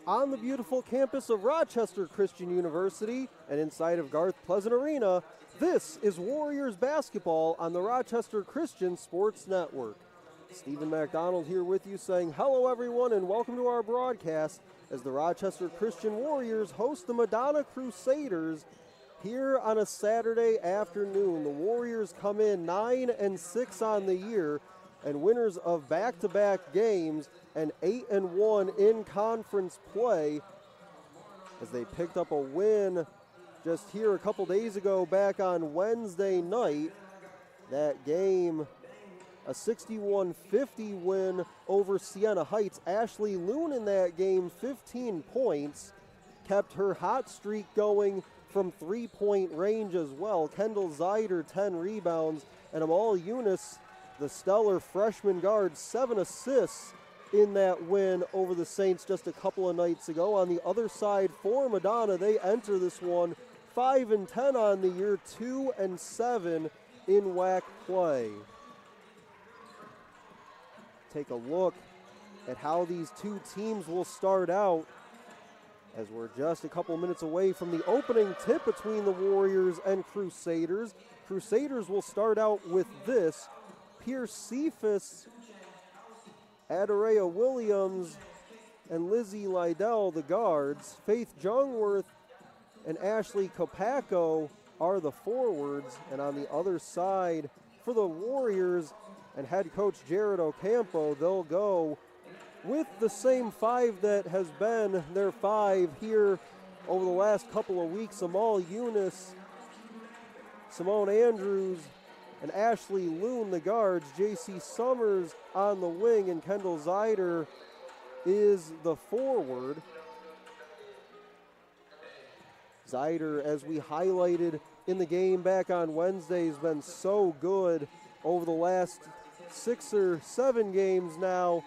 on the beautiful campus of Rochester Christian University and inside of Garth Pleasant Arena. This is Warriors basketball on the Rochester Christian Sports Network. Stephen McDonald here with you saying hello everyone and welcome to our broadcast as the Rochester Christian Warriors host the Madonna Crusaders here on a Saturday afternoon. The Warriors come in 9-6 on the year and winners of back-to-back games and 8-1 in conference play as they picked up a win just here a couple days ago back on Wednesday night. That game, a 61-50 win over Siena Heights. Ashley Loon in that game, 15 points, kept her hot streak going from three-point range as well. Kendall Zeider, 10 rebounds, and Amal Yunus, the stellar freshman guard, 7 assists in that win over the Saints just a couple of nights ago. On the other side for Madonna, they enter this one 5-10 on the year, 2-7 in WAC play. Take a look at how these two teams will start out as we're just a couple minutes away from the opening tip between the Warriors and Crusaders. Crusaders will start out with this: Pierce Cephas, Adorea Williams, and Lizzie Lydell, the guards. Faith Jungworth and Ashley Kopacko are the forwards. And on the other side for the Warriors and head coach Jared Ocampo, they'll go with the same five that has been their five here over the last couple of weeks. Amal Yunus, Simone Andrews, and Ashley Loon, the guards. J.C. Summers on the wing, and Kendall Zeider is the forward. Zeider, as we highlighted in the game back on Wednesday, has been so good over the last 6 or 7 games now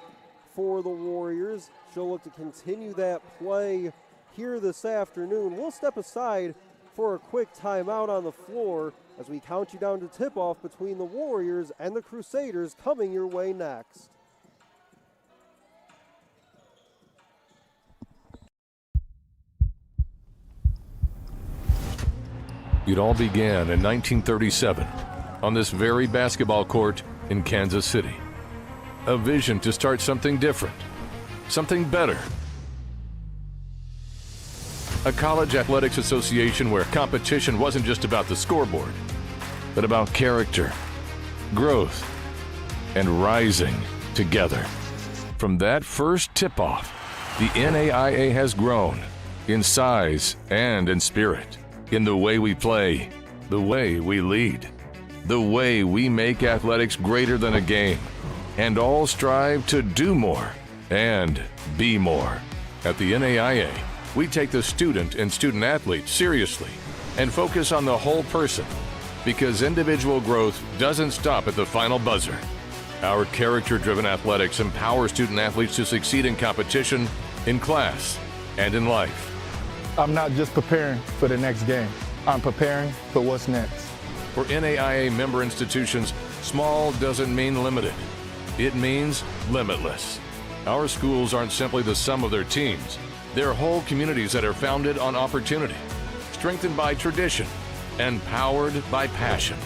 for the Warriors. She'll look to continue that play here this afternoon. We'll step aside for a quick timeout on the floor as we count you down to tip-off between the Warriors and the Crusaders, coming your way next. It all began in 1937 on this very basketball court in Kansas City. A vision to start something different, something better. A college athletics association where competition wasn't just about the scoreboard, but about character, growth, and rising together. From that first tip-off, the NAIA has grown in size and in spirit, in the way we play, the way we lead, the way we make athletics greater than a game, and all strive to do more and be more. At the NAIA, we take the student and student athlete seriously and focus on the whole person, because individual growth doesn't stop at the final buzzer. Our character-driven athletics empower student athletes to succeed in competition, in class, and in life. I'm not just preparing for the next game. I'm preparing for what's next. For NAIA member institutions, small doesn't mean limited. It means limitless. Our schools aren't simply the sum of their teams. They're whole communities that are founded on opportunity, strengthened by tradition, and powered by passion.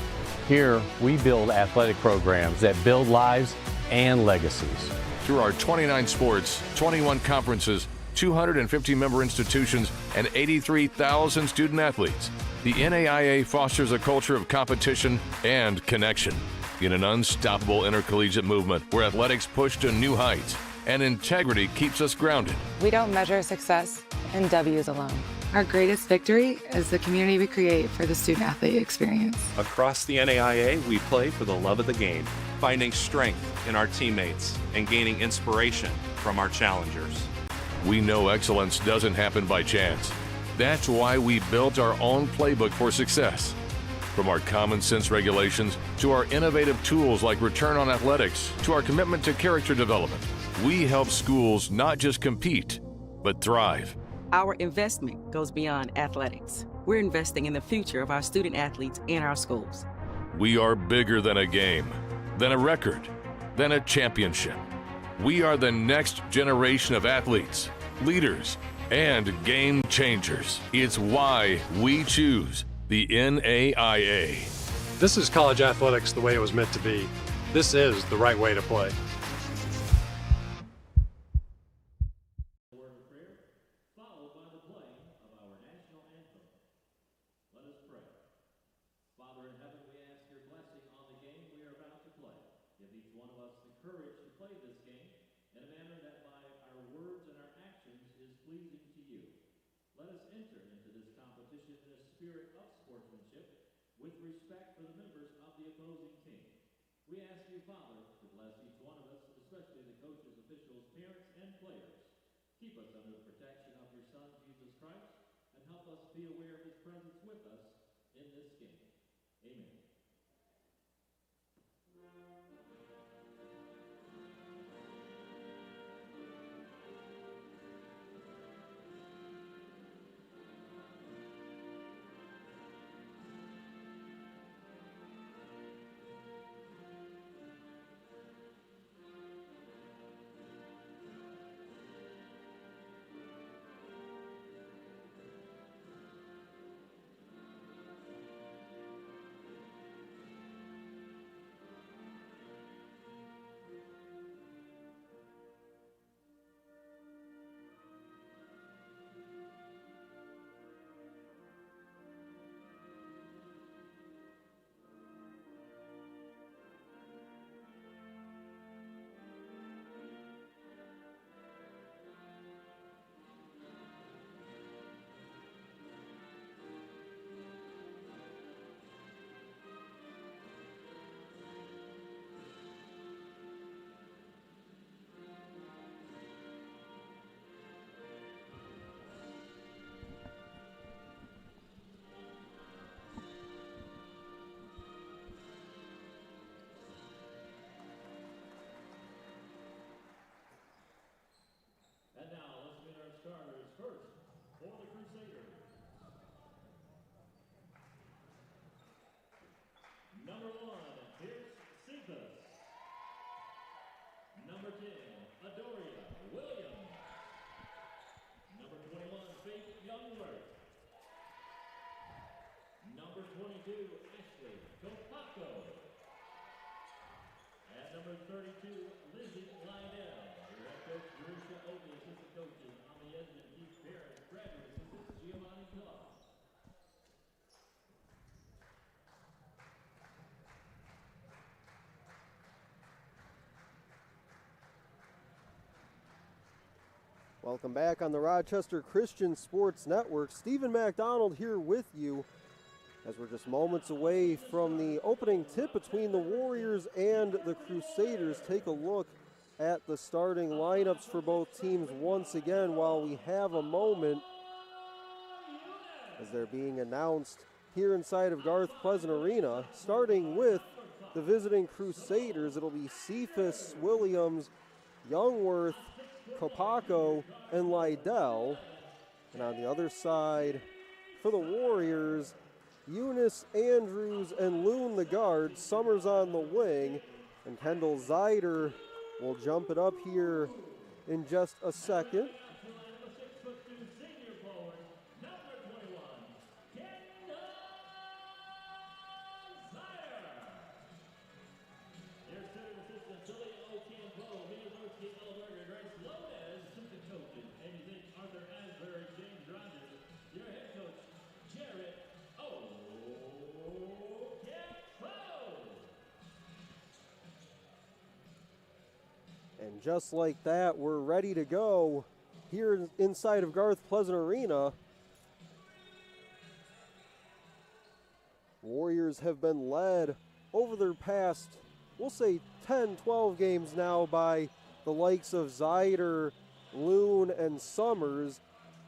Here, we build athletic programs that build lives and legacies. Through our 29 sports, 21 conferences, 250 member institutions, and 83,000 student athletes, the NAIA fosters a culture of competition and connection in an unstoppable intercollegiate movement where athletics push to new heights and integrity keeps us grounded. We don't measure success in W's alone. Our greatest victory is the community we create for the student-athlete experience. Across the NAIA, we play for the love of the game, finding strength in our teammates and gaining inspiration from our challengers. We know excellence doesn't happen by chance. That's why we built our own playbook for success. From our common sense regulations to our innovative tools like Return on Athletics to our commitment to character development, we help schools not just compete, but thrive. Our investment goes beyond athletics. We're investing in the future of our student athletes and our schools. We are bigger than a game, than a record, than a championship. We are the next generation of athletes, leaders, and game changers. It's why we choose the NAIA. This is college athletics the way it was meant to be. This is the right way to play. Welcome back on the Rochester Christian Sports Network. Stephen McDonald here with you as we're just moments away from the opening tip between the Warriors and the Crusaders. Take a look at the starting lineups for both teams once again while we have a moment as they're being announced here inside of Garth Pleasant Arena. Starting with the visiting Crusaders, it'll be Cephas, Williams, Youngworth, Kopako, and Lydell. And on the other side, for the Warriors, Eunice, Andrews, and Loon the guard, Summers on the wing, and Kendall Zeider will jump it up here in just a second. And just like that, we're ready to go here inside of Garth Pleasant Arena. Warriors have been led over their past, we'll say 10, 12 games now by the likes of Zeider, Loon, and Summers.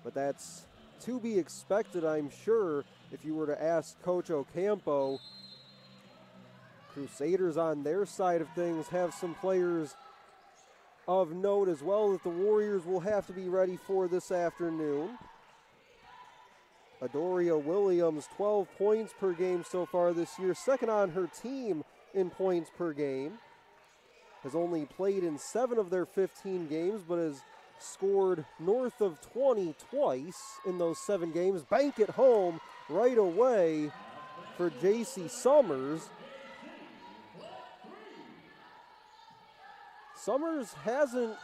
But that's to be expected, I'm sure, if you were to ask Coach Ocampo. Crusaders on their side of things have some players of note as well that the Warriors will have to be ready for this afternoon. Adoria Williams, 12 points per game so far this year, second on her team in points per game. Has only played in 7 of their 15 games, but has scored north of 20 twice in those 7 games. Bank it home right away for J.C. Summers. Summers hasn't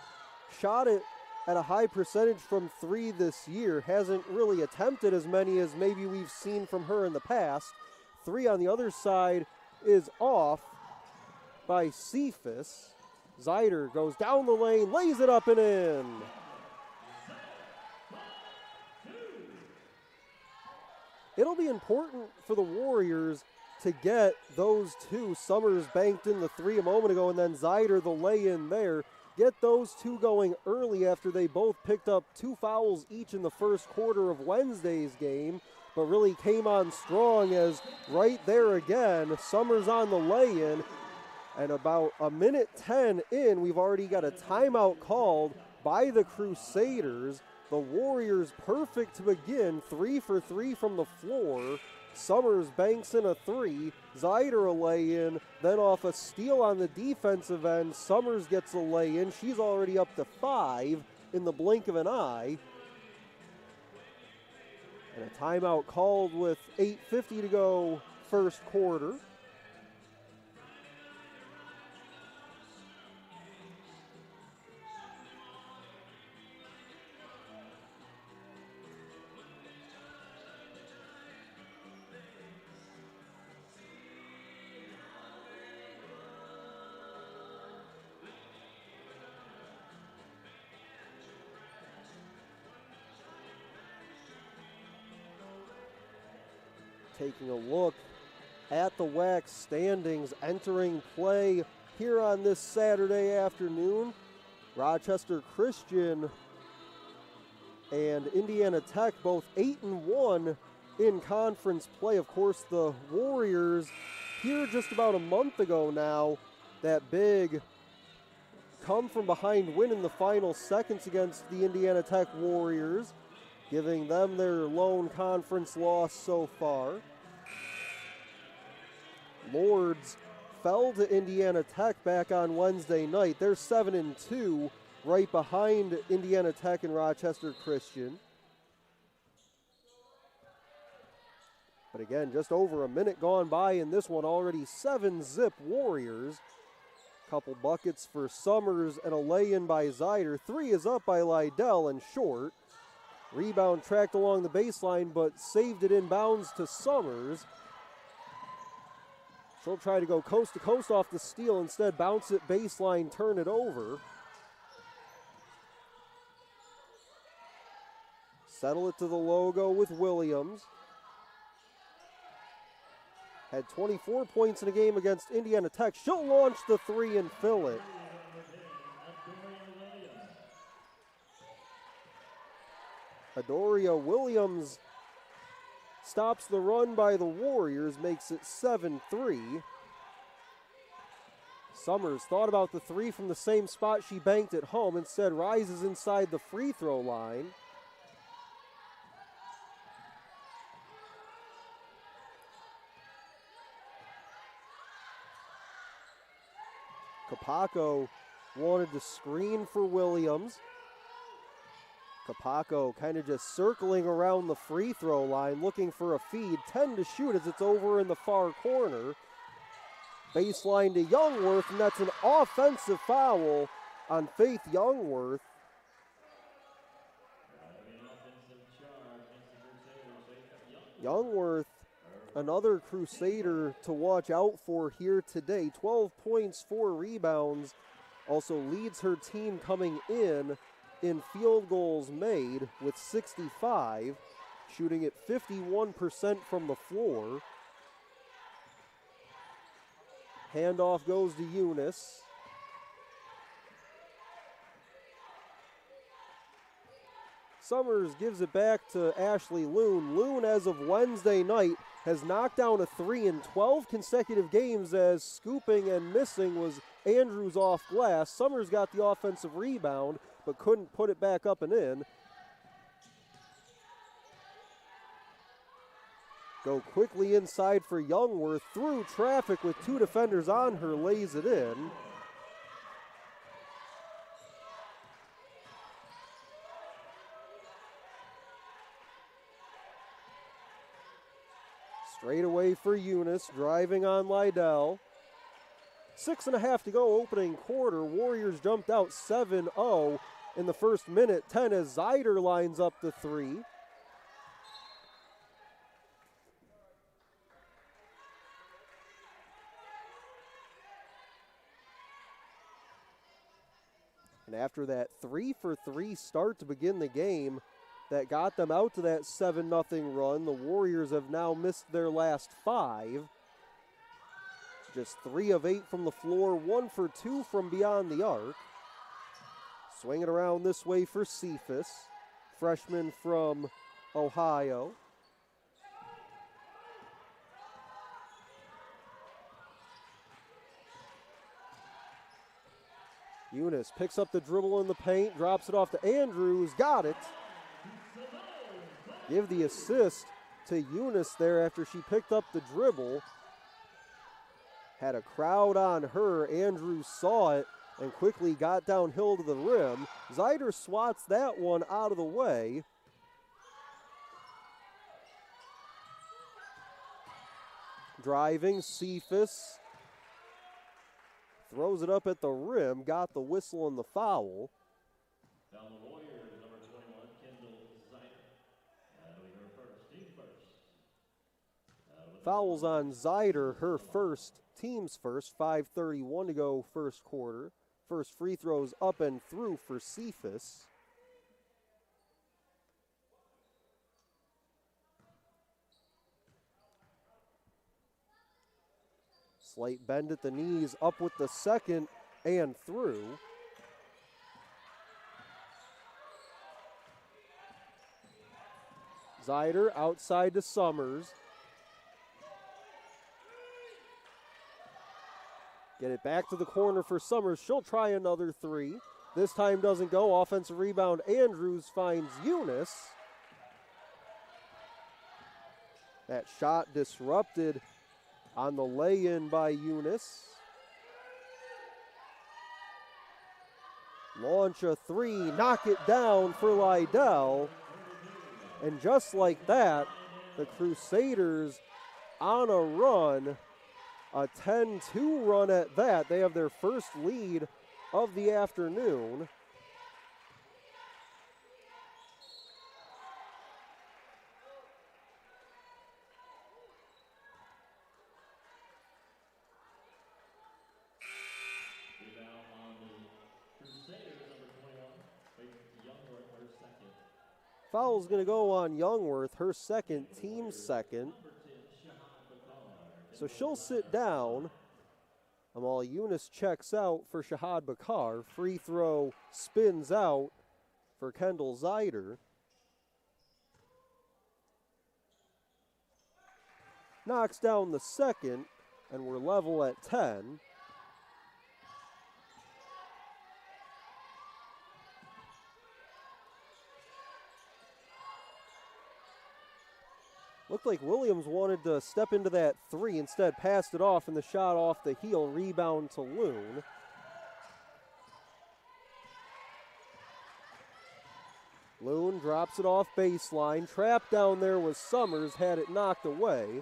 shot it at a high percentage from 3 this year, hasn't really attempted as many as maybe we've seen from her in the past. 3 on the other side is off by Cephas. Zeider goes down the lane, lays it up and in. It'll be important for the Warriors to get those 2. Summers banked in the 3 a moment ago, and then Zeider the lay in there. Get those 2 going early after they both picked up 2 fouls each in the first quarter of Wednesday's game, but really came on strong as right there again, Summers on the lay-in. And about a minute 10 in, we've already got a timeout called by the Crusaders. The Warriors perfect to begin, 3 for 3 from the floor. Summers banks in a 3, Zeider a lay-in, then off a steal on the defensive end, Summers gets a lay-in. She's already up to 5 in the blink of an eye. And a timeout called with 8:50 to go first quarter. Taking a look at the WAC standings entering play here on this Saturday afternoon. Rochester Christian and Indiana Tech both 8-1 in conference play. Of course, the Warriors here just about a month ago now, that big come from behind win in the final seconds against the Indiana Tech Warriors, giving them their lone conference loss so far. Lords fell to Indiana Tech back on Wednesday night. They're 7-2, right behind Indiana Tech and Rochester Christian. But again, just over a minute gone by in this one, already 7-zip Warriors. Couple buckets for Summers and a lay-in by Zeider. 3 is up by Lydell and short. Rebound tracked along the baseline, but saved it inbounds to Summers. She'll try to go coast to coast off the steal, instead bounce it baseline, turn it over. Settle it to the logo with Williams. Had 24 points in a game against Indiana Tech. She'll launch the 3 and fill it. Adoria Williams stops the run by the Warriors, makes it 7-3. Summers thought about the 3 from the same spot she banked at home, instead rises inside the free throw line. Capaccio wanted to screen for Williams. Capaccio kind of just circling around the free throw line, looking for a feed. 10 to shoot as it's over in the far corner. Baseline to Youngworth, and that's an offensive foul on Faith Youngworth. Youngworth, another Crusader to watch out for here today. 12 points, 4 rebounds. Also leads her team coming in field goals made with 65, shooting at 51% from the floor. Handoff goes to Eunice. Summers gives it back to Ashley Loon. Loon, as of Wednesday night, has knocked down a 3 in 12 consecutive games, as scooping and missing was Andrews off glass. Summers got the offensive rebound, but couldn't put it back up and in. Go quickly inside for Youngworth, through traffic with 2 defenders on her, lays it in. Straight away for Eunice, driving on Lydell. 6.5 to go, opening quarter. Warriors jumped out 7-0 in the first minute. 10 as Zyder lines up the three. And after that 3-for-3 start to begin the game that got them out to that 7-0 run, the Warriors have now missed their last 5. Just 3 of 8 from the floor, 1 for 2 from beyond the arc. Swinging around this way for Cephas, freshman from Ohio. Eunice picks up the dribble in the paint, drops it off to Andrews, got it. Give the assist to Eunice there after she picked up the dribble. Had a crowd on her. Andrews saw it and quickly got downhill to the rim. Zyder swats that one out of the way. Driving, Cephas throws it up at the rim, got the whistle and the foul. Down the Warriors, number 21, Kendall Zyder. That'll be her first, team first. Fouls on Zyder, her first, team's first. 5:31 to go first quarter. First free throws up and through for Cephas. Slight bend at the knees, up with the second and through. Zyder outside to Summers. Get it back to the corner for Summers. She'll try another three. This time doesn't go. Offensive rebound. Andrews finds Eunice. That shot disrupted on the lay-in by Eunice. Launch a three, knock it down for Lydell. And just like that, the Crusaders on a run, a 10-2 run at that. They have their first lead of the afternoon. Foul's going to go on Youngworth, her second, team's second. So she'll sit down. Amal Eunice checks out for Shahad Bakar. Free throw spins out for Kendall Zyder. Knocks down the second, and we're level at 10. Looked like Williams wanted to step into that three, instead passed it off, and the shot off the heel, rebound to Loon. Loon drops it off baseline. Trapped down there was Summers, had it knocked away.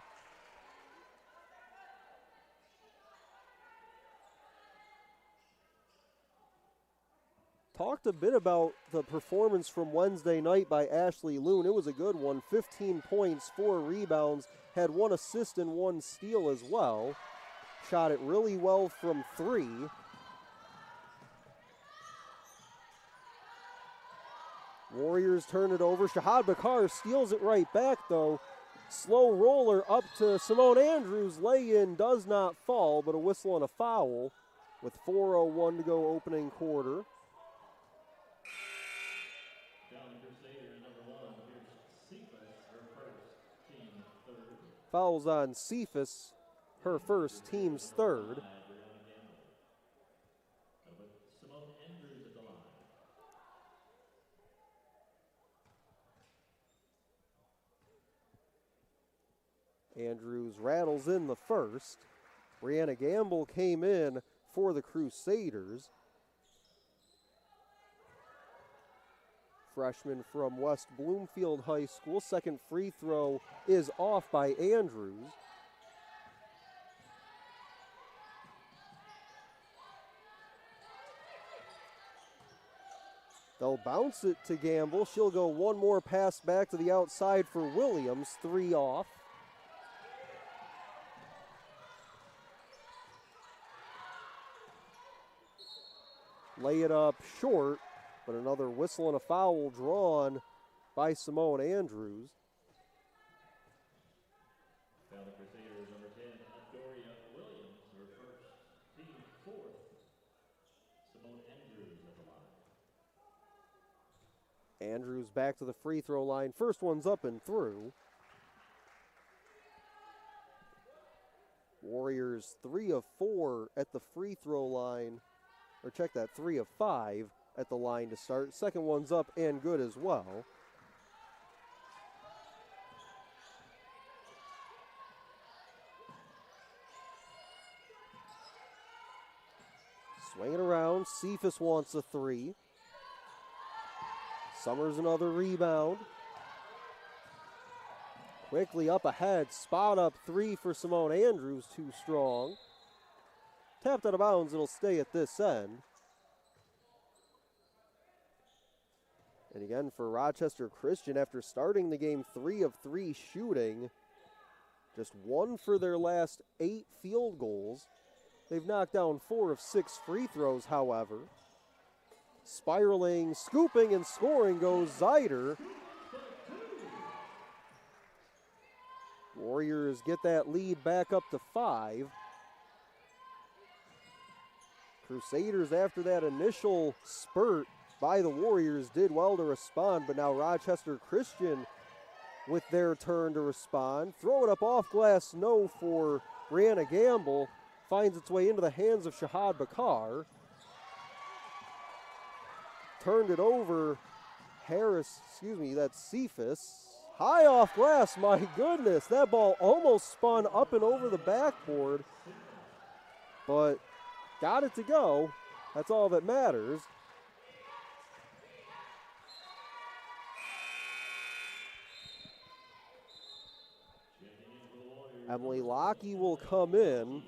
Talked a bit about the performance from Wednesday night by Ashley Loon. It was a good one. 15 points, 4 rebounds, had 1 assist and 1 steal as well. Shot it really well from 3. Warriors turn it over. Shahad Bakar steals it right back though. Slow roller up to Simone Andrews. Lay-in does not fall, but a whistle and a foul with 4:01 to go opening quarter. Fouls on Cephas, her first, team's third. Andrews rattles in the first. Brianna Gamble came in for the Crusaders. freshman from West Bloomfield High School. Second free throw is off by Andrews. They'll bounce it to Gamble. She'll go one more pass back to the outside for Williams. 3 off. Lay it up short, but another whistle and a foul drawn by Simone Andrews. Foul the Crusaders, number 10, Doria Williams, her first, team fourth. Simone Andrews at the line. Andrews back to the free throw line. First one's up and through. Warriors 3 of 4 at the free throw line. Or check that, 3 of 5 at the line to start. Second one's up and good as well. Swing it around. Cephas wants a 3. Summers another rebound. Quickly up ahead. Spot up 3 for Simone Andrews. Too strong. Tapped out of bounds. It'll stay at this end. And again for Rochester Christian, after starting the game 3 of 3 shooting, just 1 for their last 8 field goals. They've knocked down 4 of 6 free throws, however. Spiraling, scooping, and scoring goes Zeider. Warriors get that lead back up to 5. Crusaders, after that initial spurt by the Warriors, did well to respond, but now Rochester Christian with their turn to respond. Throw it up off glass, no for Brianna Gamble. Finds its way into the hands of Shahad Bakar. Turned it over. That's Cephas. High off glass, my goodness. That ball almost spun up and over the backboard, but got it to go. That's all that matters. Emily Lockey will come in.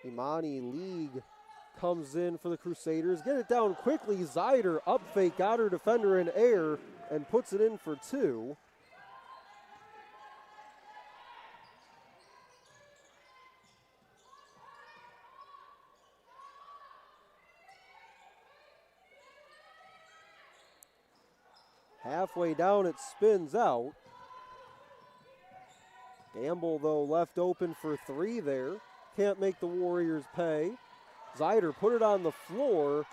Imani League comes in for the Crusaders. Get it down quickly. Zeider up fake, got her defender in air, and puts it in for 2. Halfway down, it spins out. Gamble, though, left open for 3 there. Can't make the Warriors pay. Zeider put it on the floor,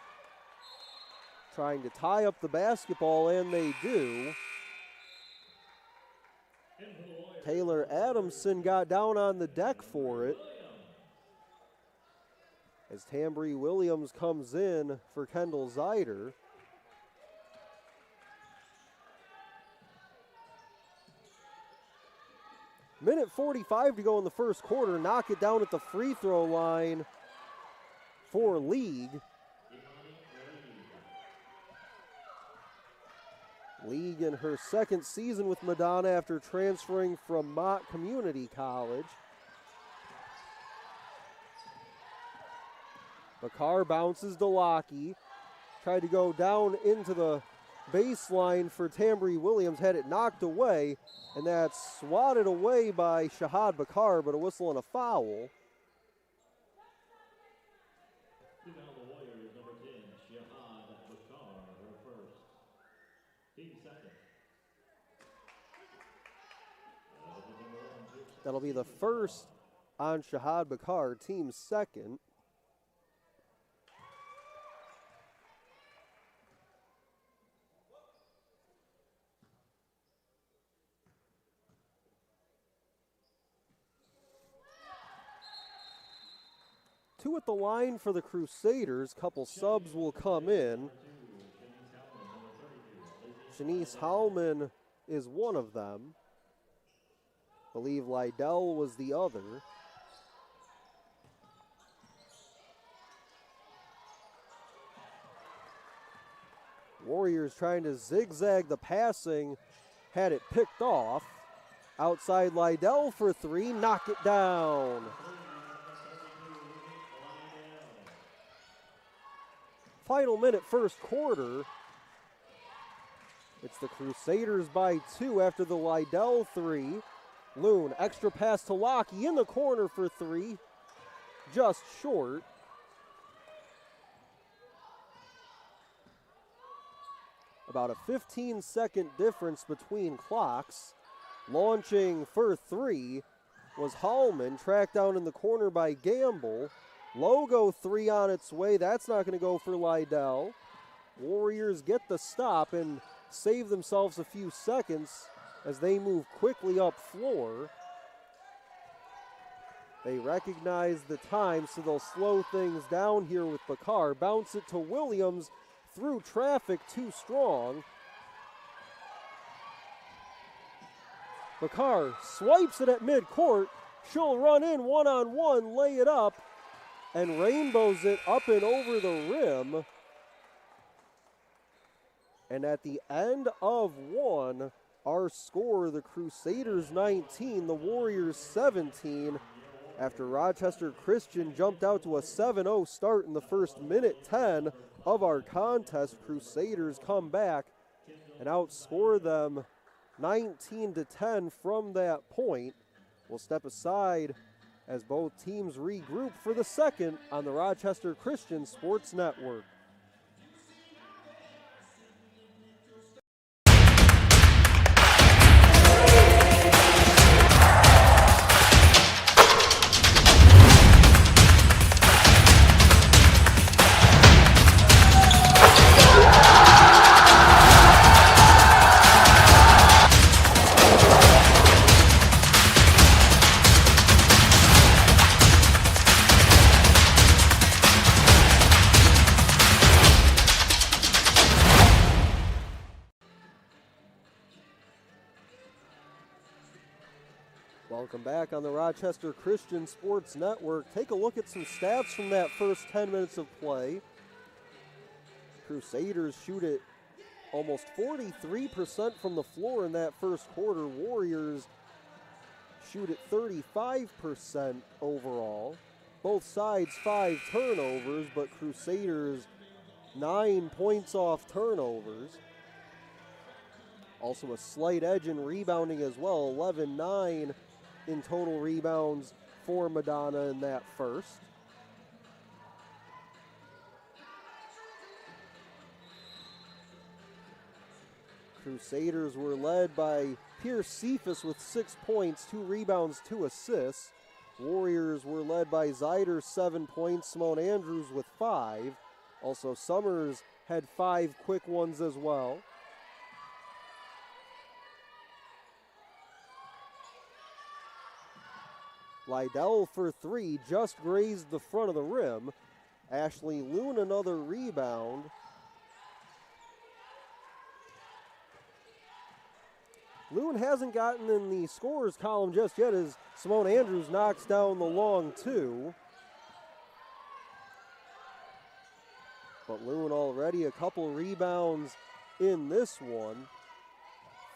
trying to tie up the basketball, and they do. Taylor Adamson got down on the deck for it, as Tambry Williams comes in for Kendall Zeider. Minute 45 to go in the first quarter. Knock it down at the free throw line for League. League in her second season with Madonna after transferring from Mott Community College. Bakar bounces to Lockey. Tried to go down into the baseline for Tambry Williams. Had it knocked away, and that's swatted away by Shahad Bakar, but a whistle and a foul. The Warriors, number 10, Shahad Bakar, her first, team second. That'll be the first on Shahad Bakar, team second. Two at the line for the Crusaders. Couple subs will come in. Shanice Howman is one of them. believe Lydell was the other. Warriors trying to zigzag the passing, had it picked off. Outside Lydell for three, knock it down. Final minute first quarter. It's the Crusaders by 2 after the Lydell three. Loon, extra pass to Lockie in the corner for three. Just short. About a 15-second difference between clocks. Launching for three was Hallman, tracked down in the corner by Gamble. Logo three on its way. That's not going to go for Lydell. Warriors get the stop and save themselves a few seconds as they move quickly up floor. They recognize the time, so they'll slow things down here with Bakar. Bounce it to Williams through traffic, too strong. Bakar swipes it at midcourt. She'll run in one-on-one, lay it up, and rainbows it up and over the rim. And at the end of one, our score, the Crusaders 19, the Warriors 17, after Rochester Christian jumped out to a 7-0 start in the first minute 10 of our contest. Crusaders come back and outscore them 19-10 from that point. We'll step aside as both teams regroup for the second on the Rochester Christian Sports Network. Welcome back on the Rochester Christian Sports Network. Take a look at some stats from that first 10 minutes of play. Crusaders shoot it almost 43% from the floor in that first quarter. Warriors shoot it 35% overall. Both sides 5 turnovers, but Crusaders 9 points off turnovers. Also a slight edge in rebounding as well, 11-9 in total rebounds for Madonna in that first. Crusaders were led by Pierce Cephas with 6 points, 2 rebounds, 2 assists. Warriors were led by Zyder, 7 points, Simone Andrews with 5. Also Summers had 5 quick ones as well. Lydell for 3, just grazed the front of the rim. Ashley Loon another rebound. Loon hasn't gotten in the scorers column just yet as Simone Andrews knocks down the long 2. But Loon already a couple rebounds in this one.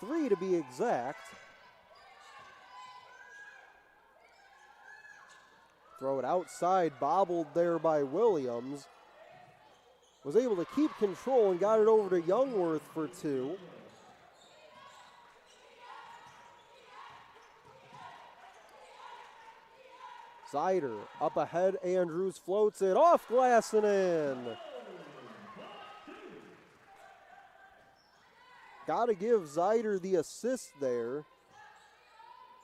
3 to be exact. Throw it outside, bobbled there by Williams. Was able to keep control and got it over to Youngworth for 2. Zyder up ahead, Andrews floats it off glass and in. Gotta give Zyder the assist there.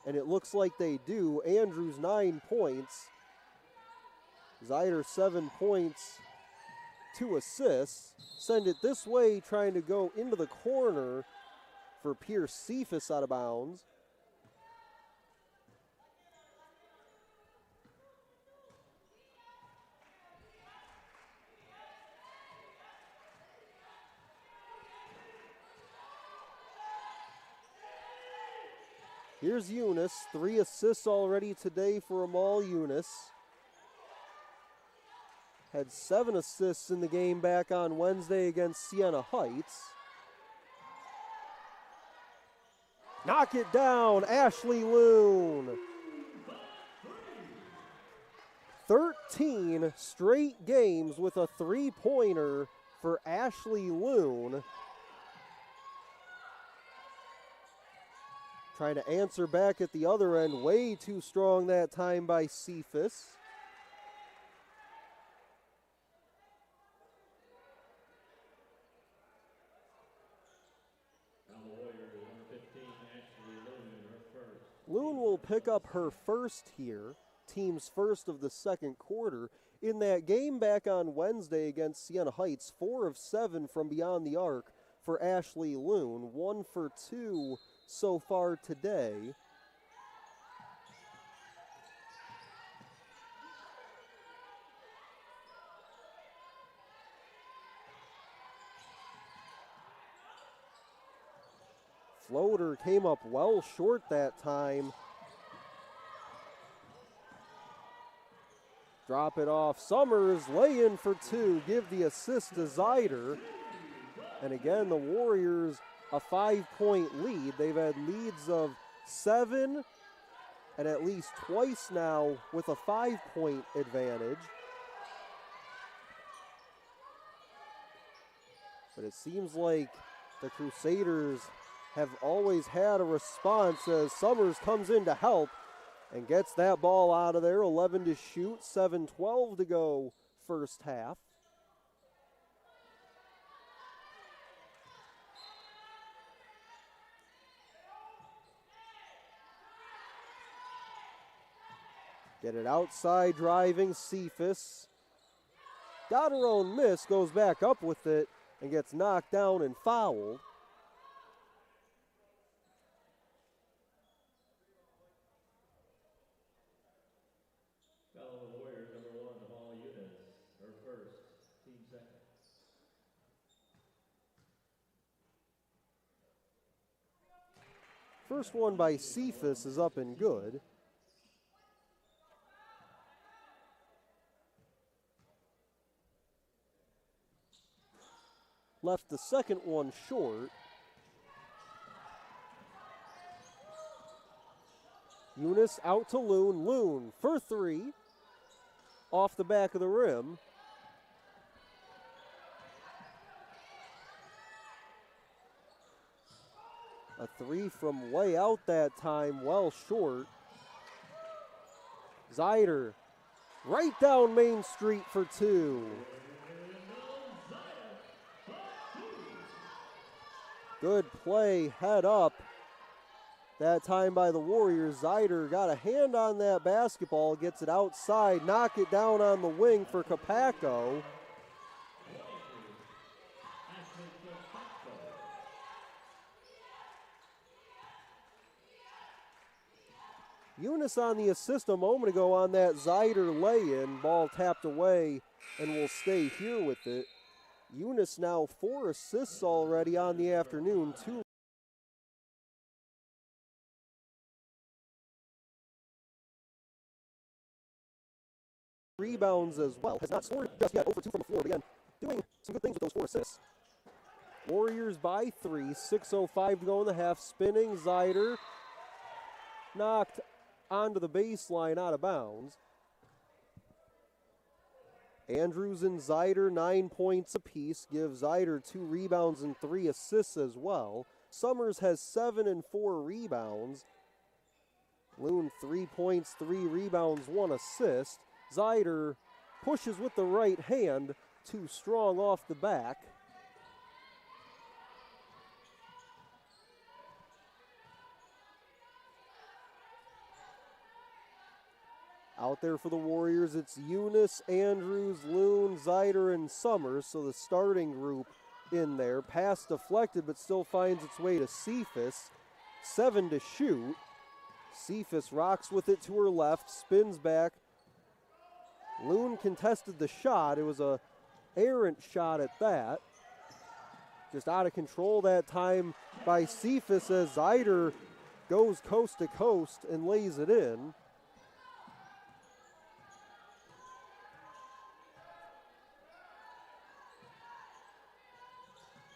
And it looks like they do. Andrews 9 points. Zyder 7 points, 2 assists. Send it this way, trying to go into the corner for Pierce Cephas out of bounds. Here's Eunice, 3 assists already today for Amal Eunice. Had 7 assists in the game back on Wednesday against Siena Heights. Knock it down, Ashley Loon. 13 straight games with a 3-pointer for Ashley Loon. Trying to answer back at the other end, way too strong that time by Cephas. Loon will pick up her first here, team's first of the second quarter. In that game back on Wednesday against Siena Heights, 4 of 7 from beyond the arc for Ashley Loon, 1 for 2 so far today. Floater came up well short that time. Drop it off. Summers lay in for 2. Give the assist to Zeider. And again, the Warriors a 5-point lead. They've had leads of 7 and at least twice now with a 5-point advantage. But it seems like the Crusaders have always had a response as Summers comes in to help and gets that ball out of there. 11 to shoot, 7:12 to go first half. Get it outside driving, Cephas. Got her own miss, goes back up with it and gets knocked down and fouled. First one by Cephas is up and good. Left the second one short. Eunice out to Loon. Loon for 3. Off the back of the rim. A 3 from way out that time, well short. Zeider right down Main Street for 2. Good play, head up. That time by the Warriors. Zeider got a hand on that basketball, gets it outside, knock it down on the wing for Capaco. Eunice on the assist a moment ago on that Zeider lay-in. Ball tapped away and will stay here with it. Eunice now 4 assists already on the afternoon. 2 rebounds as well. Has not scored just yet, 0 for 2 from the floor. But again, doing some good things with those 4 assists. Warriors by 3, 6:05 to go in the half. Spinning, Zeider knocked onto the baseline out of bounds. Andrews and Zeider 9 points apiece. Give Zeider 2 rebounds and 3 assists as well. Summers has 7 and 4 rebounds. Loon 3 points, 3 rebounds, 1 assist. Zeider pushes with the right hand, too strong off the back. Out there for the Warriors, it's Eunice, Andrews, Loon, Zeider, and Summers, so the starting group in there. Pass deflected, but still finds its way to Cephas. 7 to shoot. Cephas rocks with it to her left, spins back. Loon contested the shot. It was a errant shot at that. Just out of control that time by Cephas as Zeider goes coast to coast and lays it in.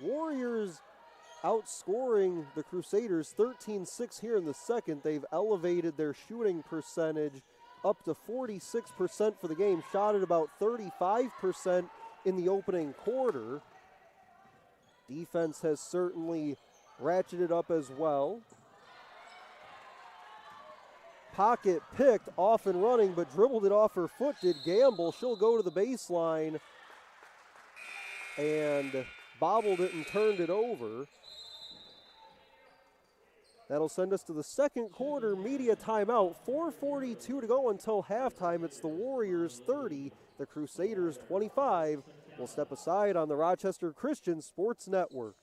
Warriors outscoring the Crusaders 13-6 here in the second. They've elevated their shooting percentage up to 46% for the game, shot at about 35% in the opening quarter. Defense has certainly ratcheted up as well. Pocket picked, off and running, but dribbled it off her foot, did Gamble. She'll go to the baseline and bobbled it and turned it over. That'll send us to the second quarter media timeout. 4:42 to go until halftime. It's the Warriors 30, the Crusaders 25. We'll step aside on the Rochester Christian Sports Network.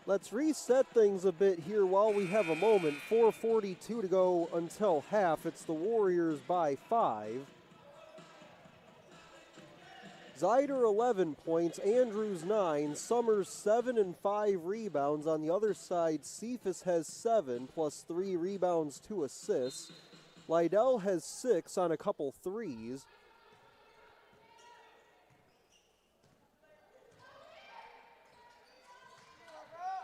Let's reset things a bit here while we have a moment. 4:42 to go until half. It's the Warriors by 5. Zyder 11 points, Andrews 9, Summers 7 and 5 rebounds. On the other side, Cephas has 7 plus 3 rebounds, 2 assists. Lydell has 6 on a couple threes.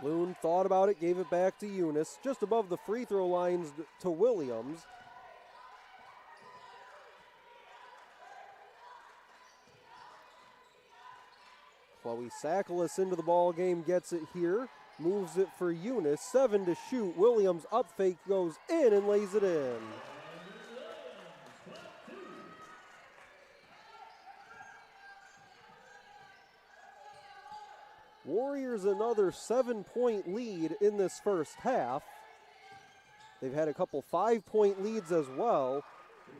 Loon thought about it, gave it back to Eunice, just above the free throw lines to Williams. Chloe Sakalis into the ball game, gets it here, moves it for Eunice, 7 to shoot. Williams up fake, goes in and lays it in. Warriors another 7-point lead in this first half. They've had a couple 5-point leads as well.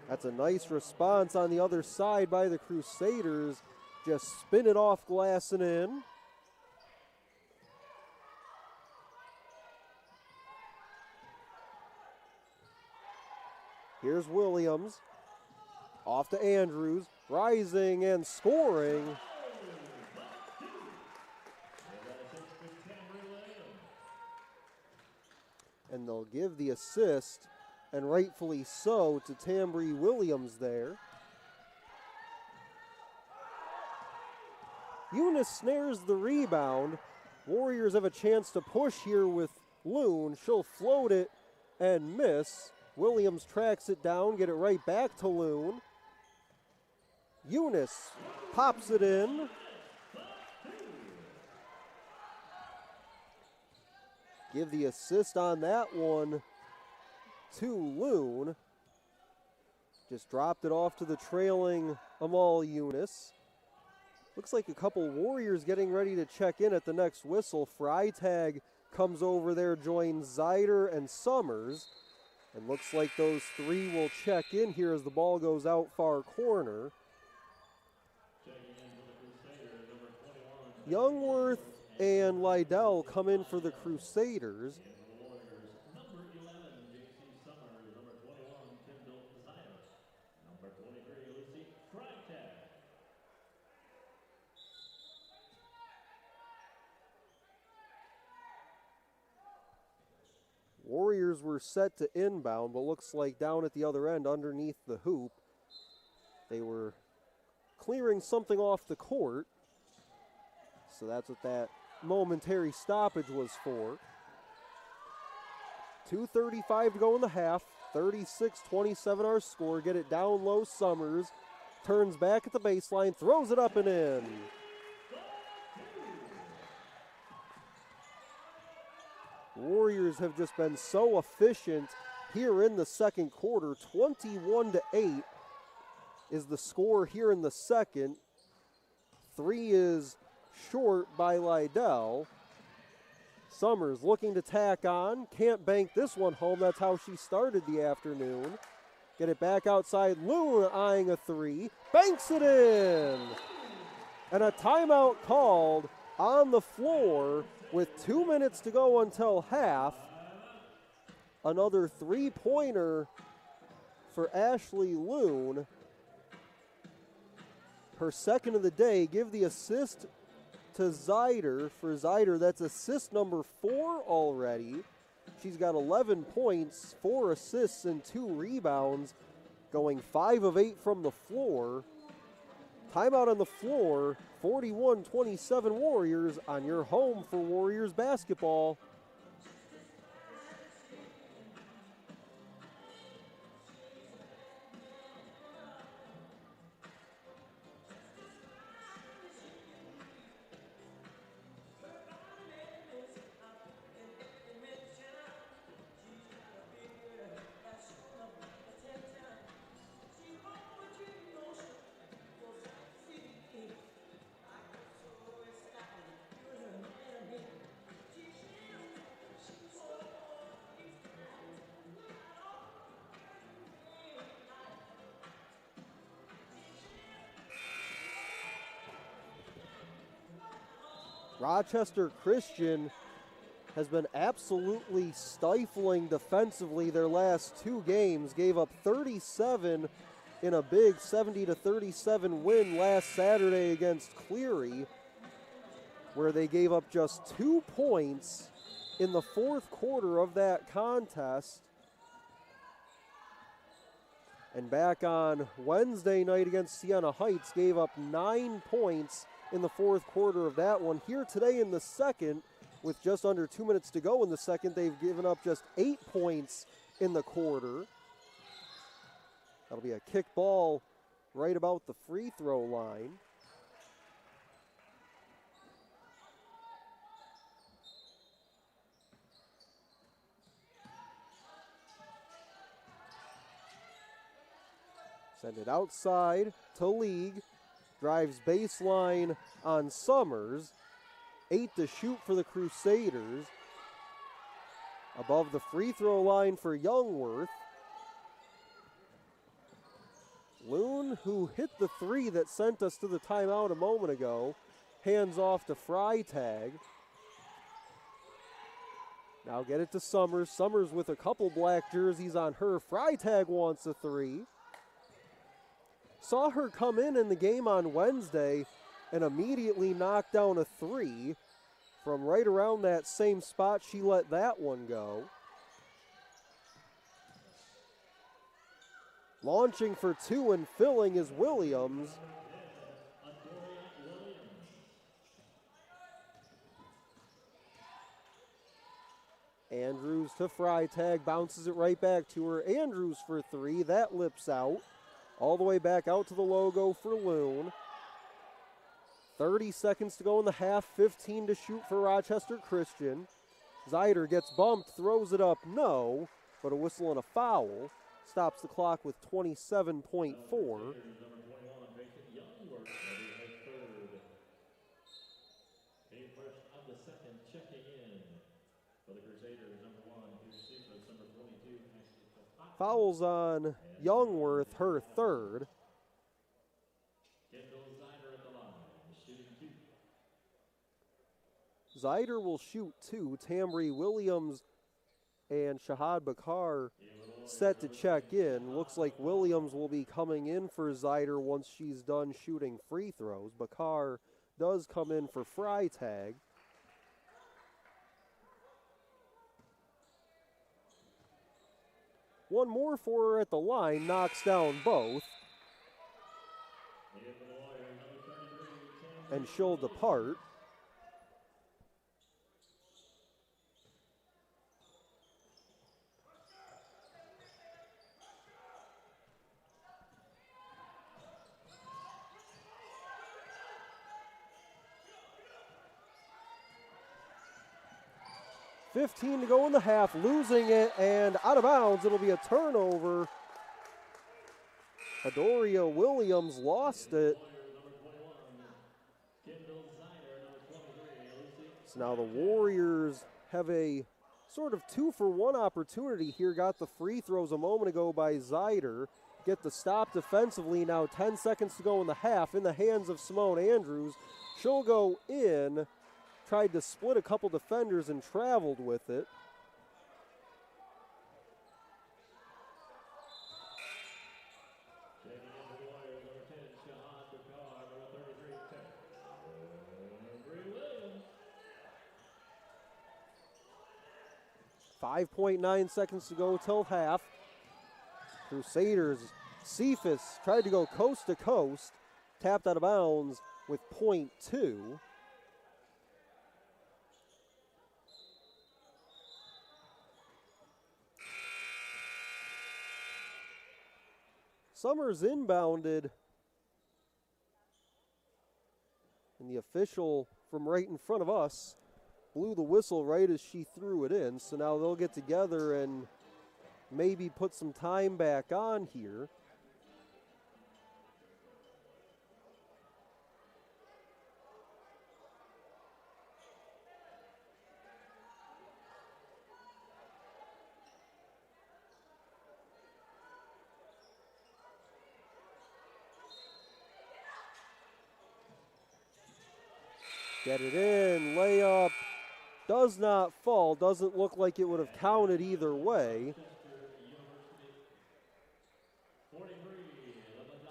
That's a nice response on the other side by the Crusaders. Just spin it off glass and in. Here's Williams. Off to Andrews. Rising and scoring. And they'll give the assist, and rightfully so, to Tambry Williams there. Eunice snares the rebound. Warriors have a chance to push here with Loon. She'll float it and miss. Williams tracks it down, get it right back to Loon. Eunice pops it in. Give the assist on that one to Loon. Just dropped it off to the trailing Amal Eunice. Looks like a couple Warriors getting ready to check in at the next whistle. Freitag comes over there, joins Zyder and Summers. And looks like those three will check in here as the ball goes out far corner. Youngworth and Lydell come in for the Crusaders. Number 11, JC Summers. Number 21, Kendall Zyder. Number 23, Lucy Freitag. Warriors were set to inbound, but looks like down at the other end underneath the hoop, they were clearing something off the court. So that's what that momentary stoppage was for. 2:35 to go in the half. 36-27 our score. Get it down low, Summers. Turns back at the baseline, throws it up and in. Warriors have just been so efficient here in the second quarter. 21-8 is the score here in the second. 3 is short by Lydell. Summers looking to tack on. Can't bank this one home. That's how she started the afternoon. Get it back outside. Loon eyeing a 3. Banks it in. And a timeout called on the floor with 2 minutes to go until half. Another 3-pointer for Ashley Loon. Her second of the day. Give the assist to Zeider. For Zeider, that's assist number 4 already. She's got 11 points, 4 assists, and 2 rebounds, going 5 of 8 from the floor. Timeout on the floor, 41-27 Warriors on your home for Warriors basketball. Rochester Christian has been absolutely stifling defensively their last 2 games. Gave up 37 in a big 70-37 win last Saturday against Cleary, where they gave up just 2 points in the fourth quarter of that contest. And back on Wednesday night against Siena Heights, gave up 9 points in the fourth quarter of that one. Here today in the second, with just under 2 minutes to go in the second, they've given up just 8 points in the quarter. That'll be a kick ball right about the free throw line. Send it outside to League. Drives baseline on Summers. 8 to shoot for the Crusaders. Above the free throw line for Youngworth. Loon, who hit the 3 that sent us to the timeout a moment ago, hands off to Freitag. Now get it to Summers. Summers with a couple black jerseys on her. Freitag wants a 3. Saw her come in the game on Wednesday and immediately knock down a 3 from right around that same spot she let that one go. Launching for 2 and filling is Williams. Andrews to Freitag, bounces it right back to her. Andrews for 3, that lips out. All the way back out to the logo for Loon. 30 seconds to go in the half, 15 to shoot for Rochester Christian. Zeider gets bumped, throws it up, no, but a whistle and a foul. Stops the clock with 27.4. Fouls on Youngworth, her third. Zeider will shoot 2. Tamri Williams and Shahad Bakar set to check in. Looks like Williams will be coming in for Zeider once she's done shooting free throws. Bakar does come in for Freitag. One more for her at the line, knocks down both. and she'll depart. .15 to go in the half, losing it and out of bounds. It'll be a turnover. Adoria Williams lost it. So now the Warriors have a sort of 2-for-1 opportunity here. Got the free throws a moment ago by Zider. Get the stop defensively. Now 10 seconds to go in the half in the hands of Simone Andrews. She'll go in. Tried to split a couple defenders and traveled with it. Taking in for the Warriors, number 10, Shahan Bakar, number 33, Williams. 5.9 seconds to go till half. Crusaders, Cephas tried to go coast to coast, tapped out of bounds with .2. Summers inbounded, and the official from right in front of us blew the whistle right as she threw it in. So now they'll get together and maybe put some time back on here. Get it in, layup, does not fall, doesn't look like it would have counted either way.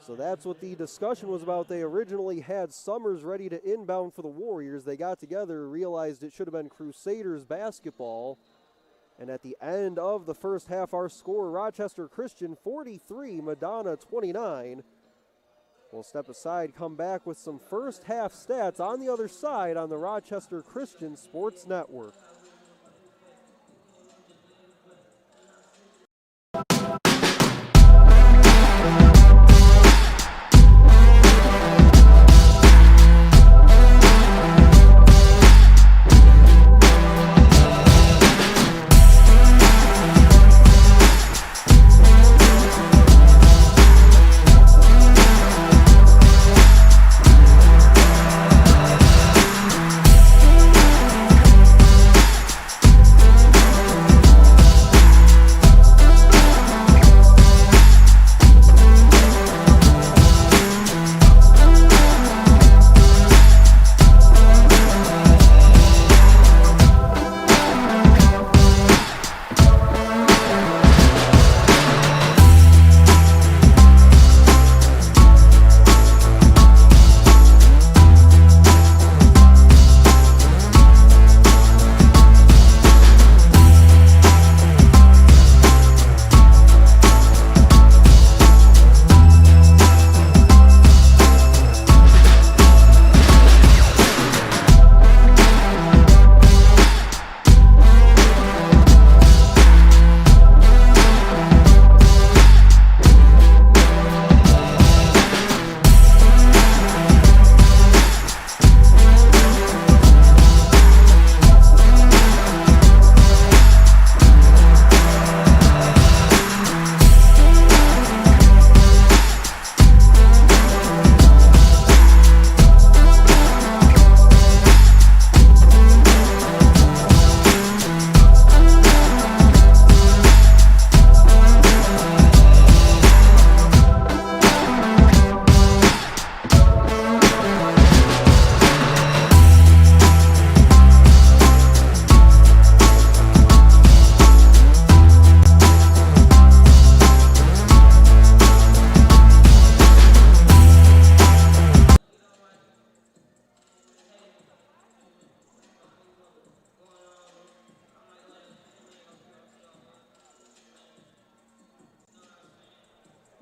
So that's what the discussion was about. They originally had Summers ready to inbound for the Warriors. They got together, realized it should have been Crusaders basketball. And at the end of the first half, our score, Rochester Christian 43, Madonna 29. We'll step aside, come back with some first half stats on the other side on the Rochester Christian Sports Network.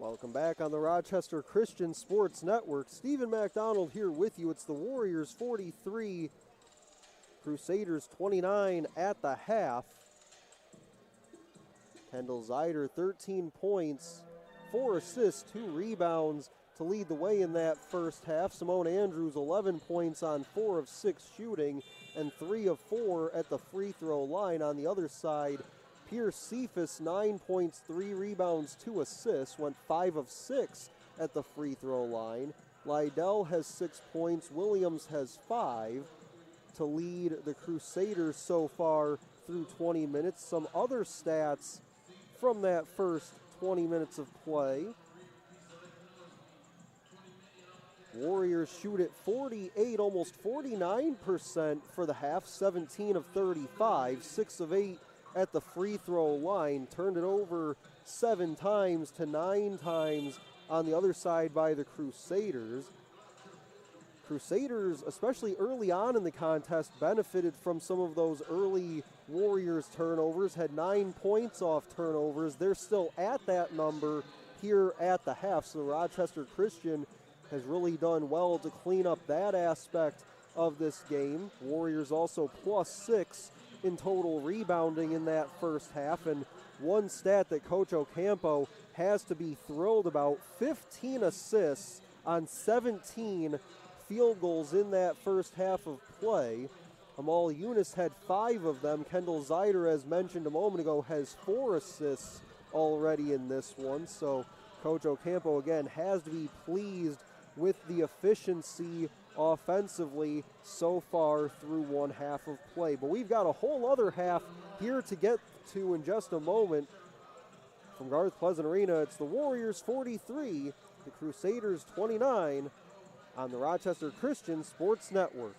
Welcome back on the Rochester Christian Sports Network. Stephen McDonald here with you. It's the Warriors 43, Crusaders 29 at the half. Kendall Zeider, 13 points, 4 assists, 2 rebounds to lead the way in that first half. Simone Andrews, 11 points on 4 of 6 shooting and 3 of 4 at the free throw line. On the other side, Pierce Cephas, 9 points, 3 rebounds, 2 assists, went 5 of 6 at the free throw line. Lydell has 6 points, Williams has 5 to lead the Crusaders so far through 20 minutes. Some other stats from that first 20 minutes of play. Warriors shoot at 48, almost 49% for the half, 17 of 35, 6 of 8 at the free throw line, turned it over 7 times to 9 times on the other side by the Crusaders. Crusaders, especially early on in the contest, benefited from some of those early Warriors turnovers, had 9 points off turnovers. They're still at that number here at the half, so Rochester Christian has really done well to clean up that aspect of this game. Warriors also +6 in total rebounding in that first half, and one stat that Coach Ocampo has to be thrilled about, 15 assists on 17 field goals in that first half of play. Amal Yunus had 5 of them. Kendall Zeider, as mentioned a moment ago, has 4 assists already in this one, so Coach Ocampo again has to be pleased with the efficiency offensively so far through one half of play. But we've got a whole other half here to get to in just a moment. From Garth Pleasant Arena, it's the Warriors 43, the Crusaders 29 on the Rochester Christian Sports Network.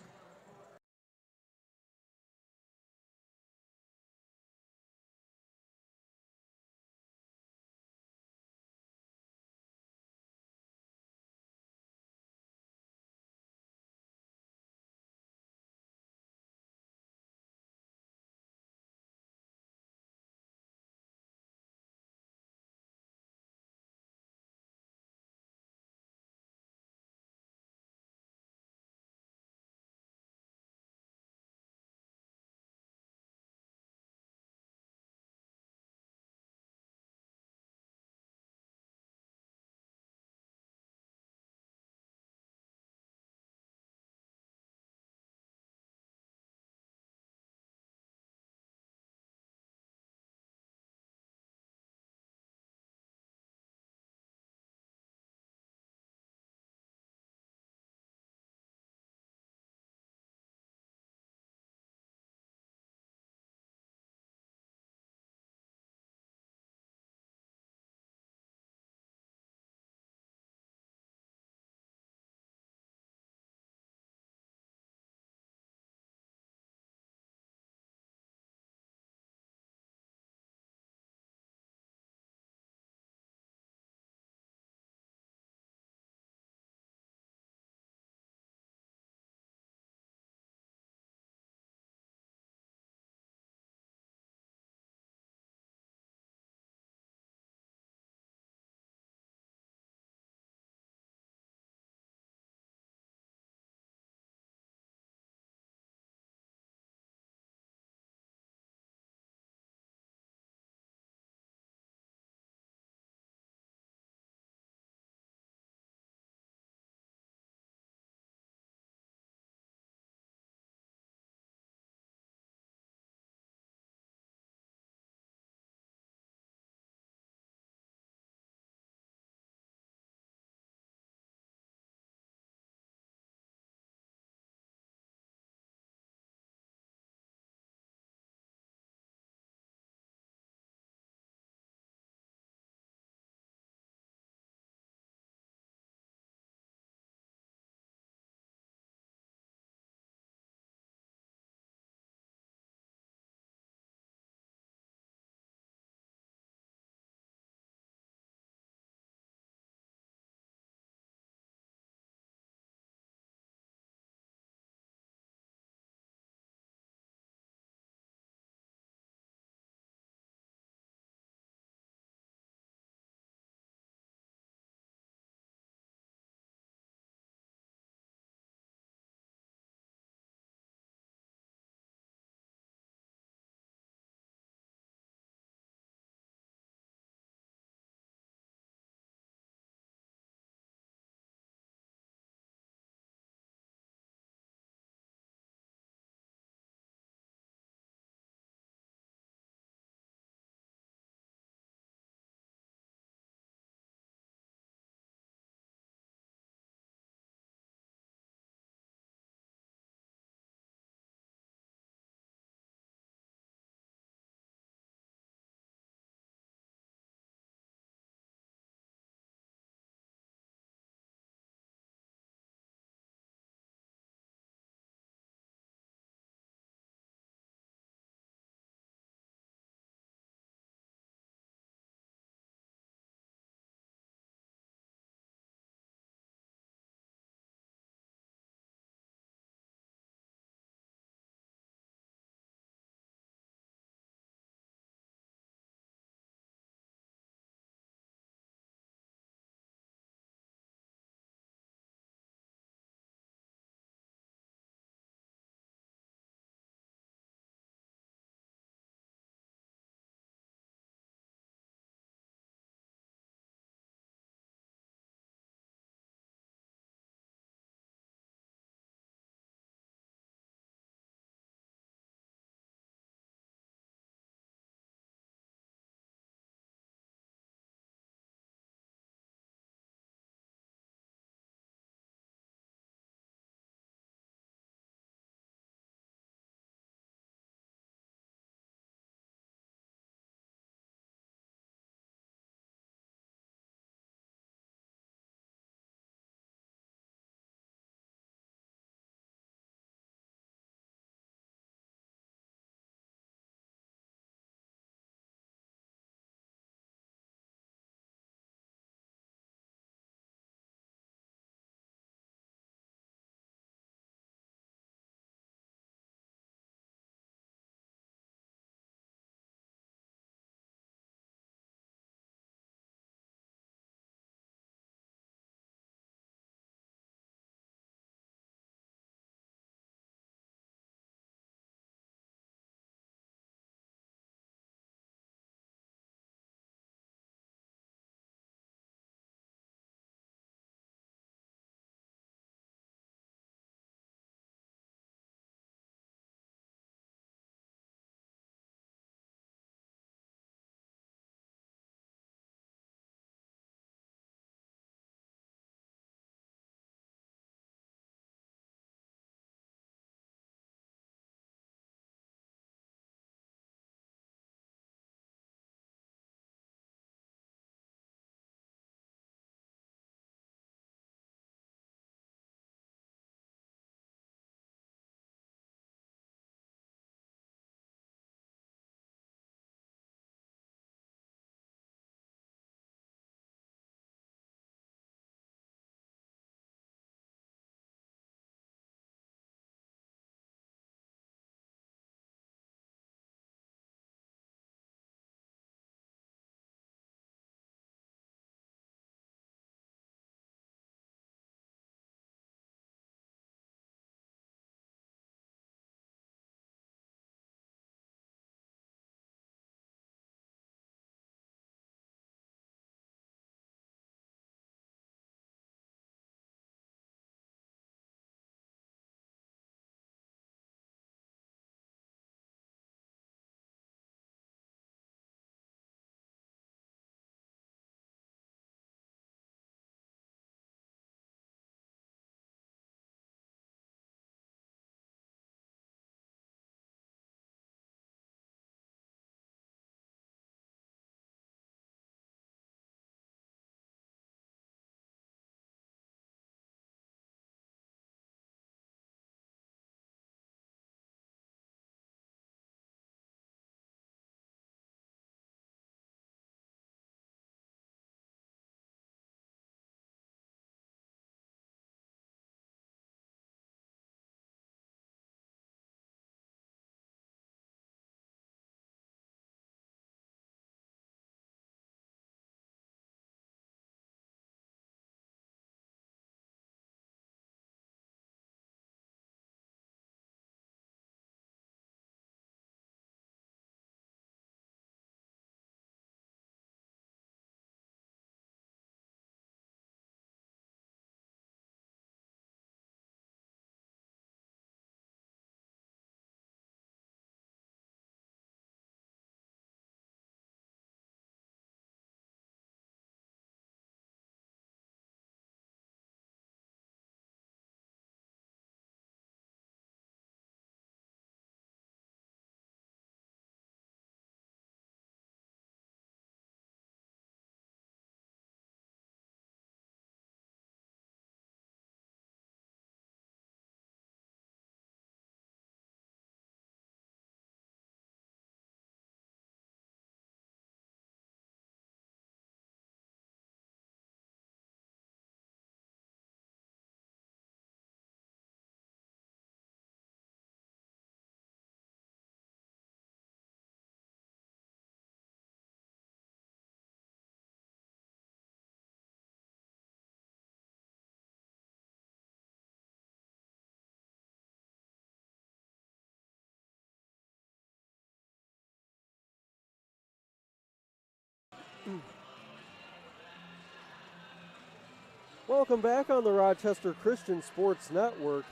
Welcome back on the Rochester Christian Sports Network.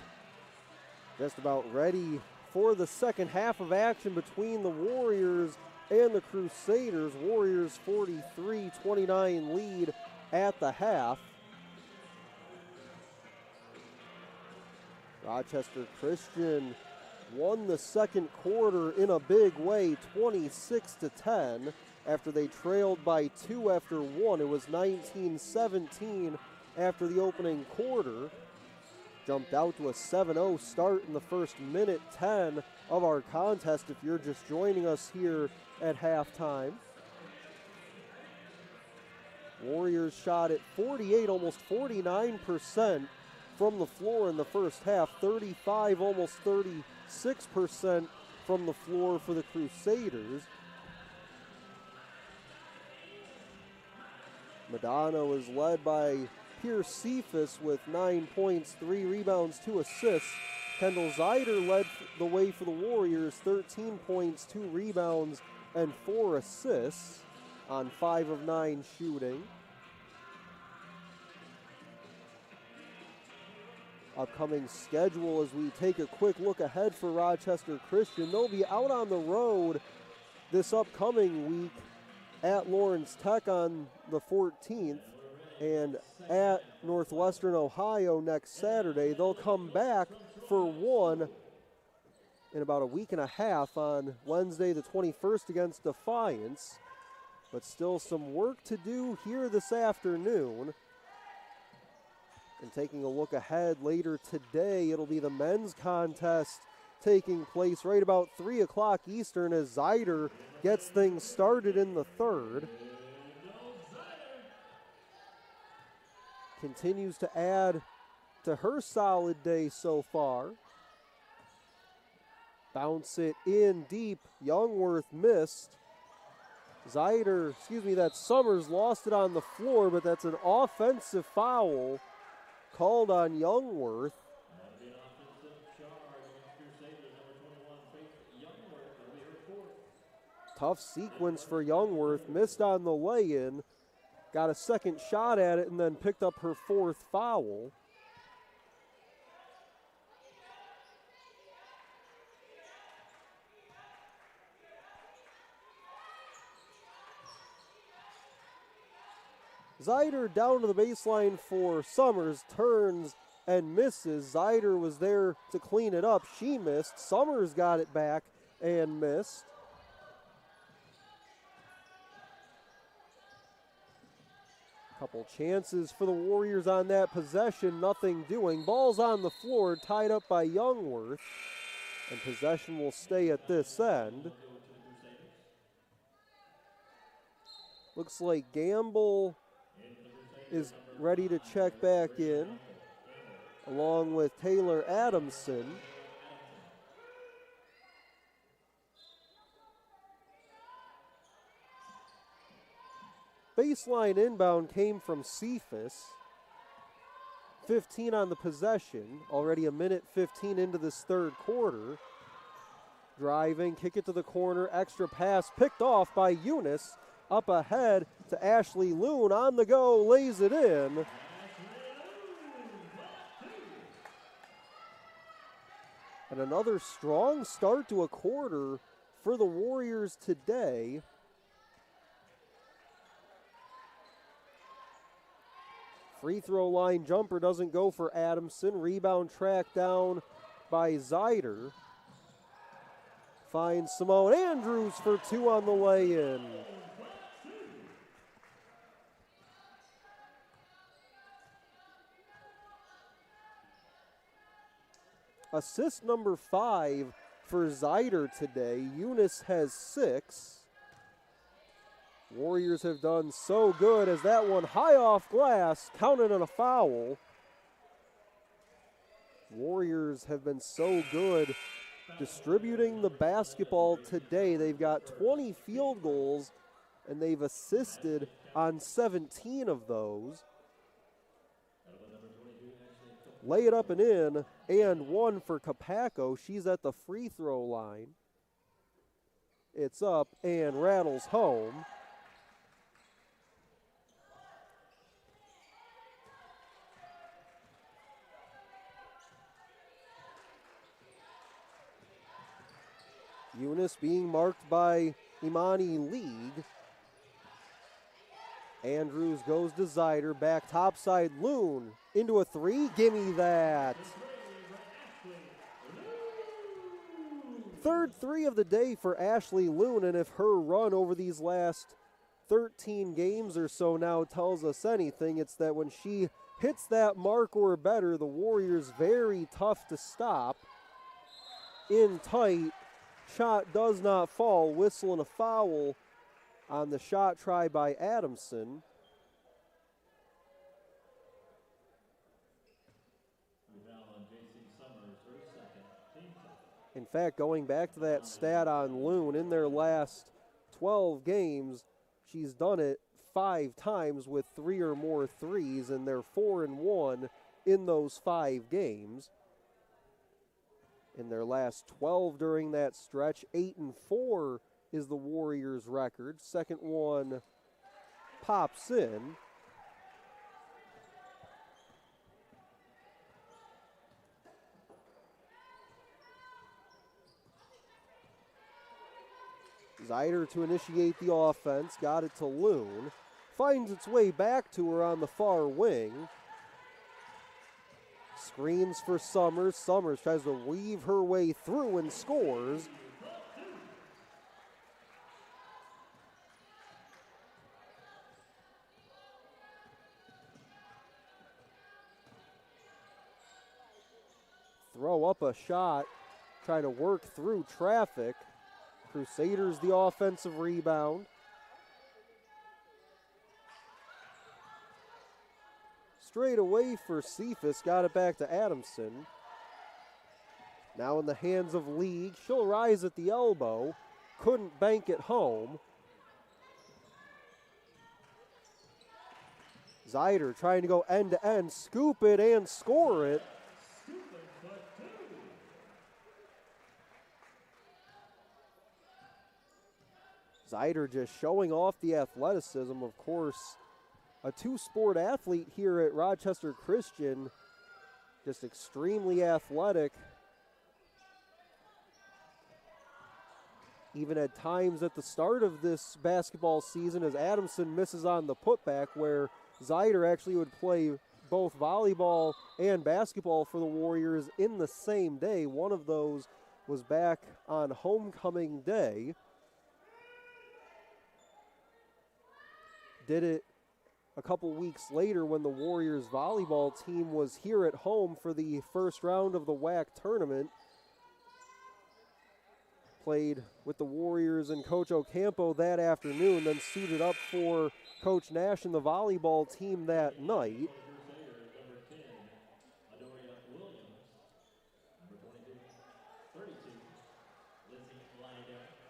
Just about ready for the second half of action between the Warriors and the Crusaders. Warriors 43-29 lead at the half. Rochester Christian won the second quarter in a big way, 26-10, after they trailed by 2 after 1. It was 19-17 after the opening quarter. Jumped out to a 7-0 start in the first minute 10 of our contest if you're just joining us here at halftime. Warriors shot at 48, almost 49% from the floor in the first half, 35, almost 36% from the floor for the Crusaders. Madonna was led by Pierce Cephas with 9 points, 3 rebounds, 2 assists. Kendall Zeider led the way for the Warriors, 13 points, 2 rebounds, and 4 assists on 5 of 9 shooting. Upcoming schedule as we take a quick look ahead for Rochester Christian. They'll be out on the road this upcoming week at Lawrence Tech on the 14th and at Northwestern Ohio next Saturday. They'll come back for one in about a week and a half on Wednesday the 21st against Defiance. But still some work to do here this afternoon. And taking a look ahead later today, it'll be the men's contest taking place right about 3 o'clock Eastern as Zeider gets things started in the third. Continues to add to her solid day so far. Bounce it in deep. Youngworth missed. That's Summers lost it on the floor, but that's an offensive foul called on Youngworth. Tough sequence for Youngworth. Missed on the lay-in. Got a second shot at it and then picked up her 4th foul. Zeider down to the baseline for Summers, turns and misses. Zeider was there to clean it up. She missed. Summers got it back and missed. Couple chances for the Warriors on that possession, nothing doing. Ball's on the floor, tied up by Youngworth, and possession will stay at this end. Looks like Gamble is ready to check back in, along with Taylor Adamson. Baseline inbound came from Cephas. 15 on the possession, already a minute 15 into this third quarter. Driving, kick it to the corner, extra pass picked off by Eunice. Up ahead to Ashley Loon, on the go, lays it in. And another strong start to a quarter for the Warriors today. Free throw line jumper doesn't go for Adamson. Rebound tracked down by Zeider. Finds Simone Andrews for 2 on the lay-in. Assist number 5 for Zeider today. Eunice has 6. Warriors have done so good as that one high off glass, counted on a foul. Warriors have been so good distributing the basketball today. They've got 20 field goals, and they've assisted on 17 of those. Lay it up and in, and 1 for Capaco. She's at the free throw line. It's up and rattles home. Eunice being marked by Imani League. Andrews goes to Zider, back topside, Loon into a three, gimme that. Third three of the day for Ashley Loon, and if her run over these last 13 games or so now tells us anything, it's that when she hits that mark or better, the Warriors very tough to stop. In tight, shot does not fall, whistle and a foul on the shot try by Adamson. In fact, going back to that stat on Loon, in their last 12 games, she's done it 5 times with 3 or more threes, and they're 4-1 in those 5 games. In their last 12 during that stretch, 8-4 is the Warriors' record. Second one pops in. Zider to initiate the offense, got it to Loon. Finds its way back to her on the far wing. Screens for Summers. Summers tries to weave her way through and scores. Throw up a shot, try to work through traffic. Crusaders the offensive rebound. Straight away for Cephas, got it back to Adamson. Now in the hands of League, she'll rise at the elbow, couldn't bank it home. Zider trying to go end to end, scoop it and score it. Zider just showing off the athleticism. Of course, a two-sport athlete here at Rochester Christian, just extremely athletic. Even at times at the start of this basketball season, as Adamson misses on the putback, where Zider actually would play both volleyball and basketball for the Warriors in the same day. One of those was back on homecoming day. Did it a couple weeks later when the Warriors volleyball team was here at home for the first round of the WAC tournament. Played with the Warriors and Coach Ocampo that afternoon, then suited up for Coach Nash and the volleyball team that night.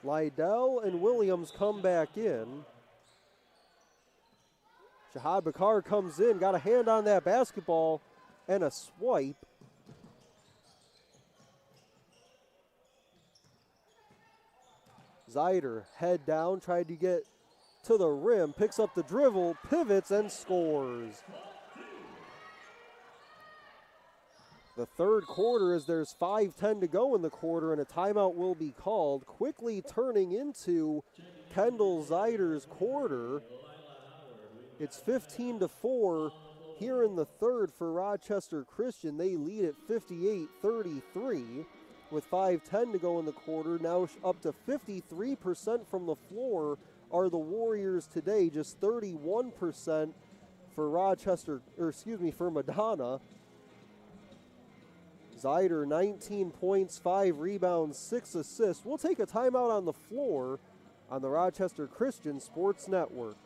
Lydell and Williams come back in. Shahad Bakar comes in, got a hand on that basketball and a swipe. Zider, head down, tried to get to the rim, picks up the dribble, pivots, and scores. The third quarter, as there's 5:10 to go in the quarter, and a timeout will be called, quickly turning into Kendall Zider's quarter. It's 15-4 here in the third for Rochester Christian. They lead at 58-33 with 5:10 to go in the quarter. Now up to 53% from the floor are the Warriors today, just 31% for for Madonna. Zider, 19 points, 5 rebounds, 6 assists. We'll take a timeout on the floor on the Rochester Christian Sports Network.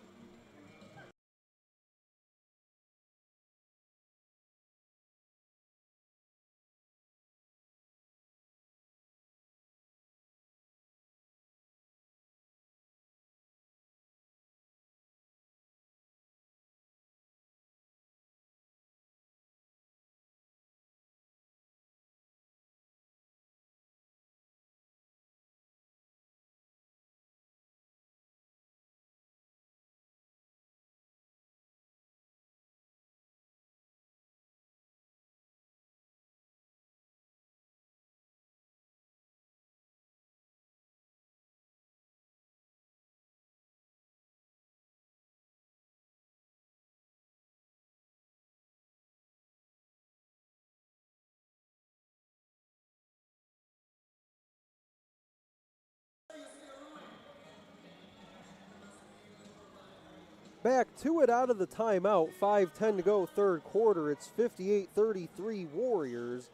back to it out of the timeout. 5:10 to go, third quarter. It's 58-33 Warriors.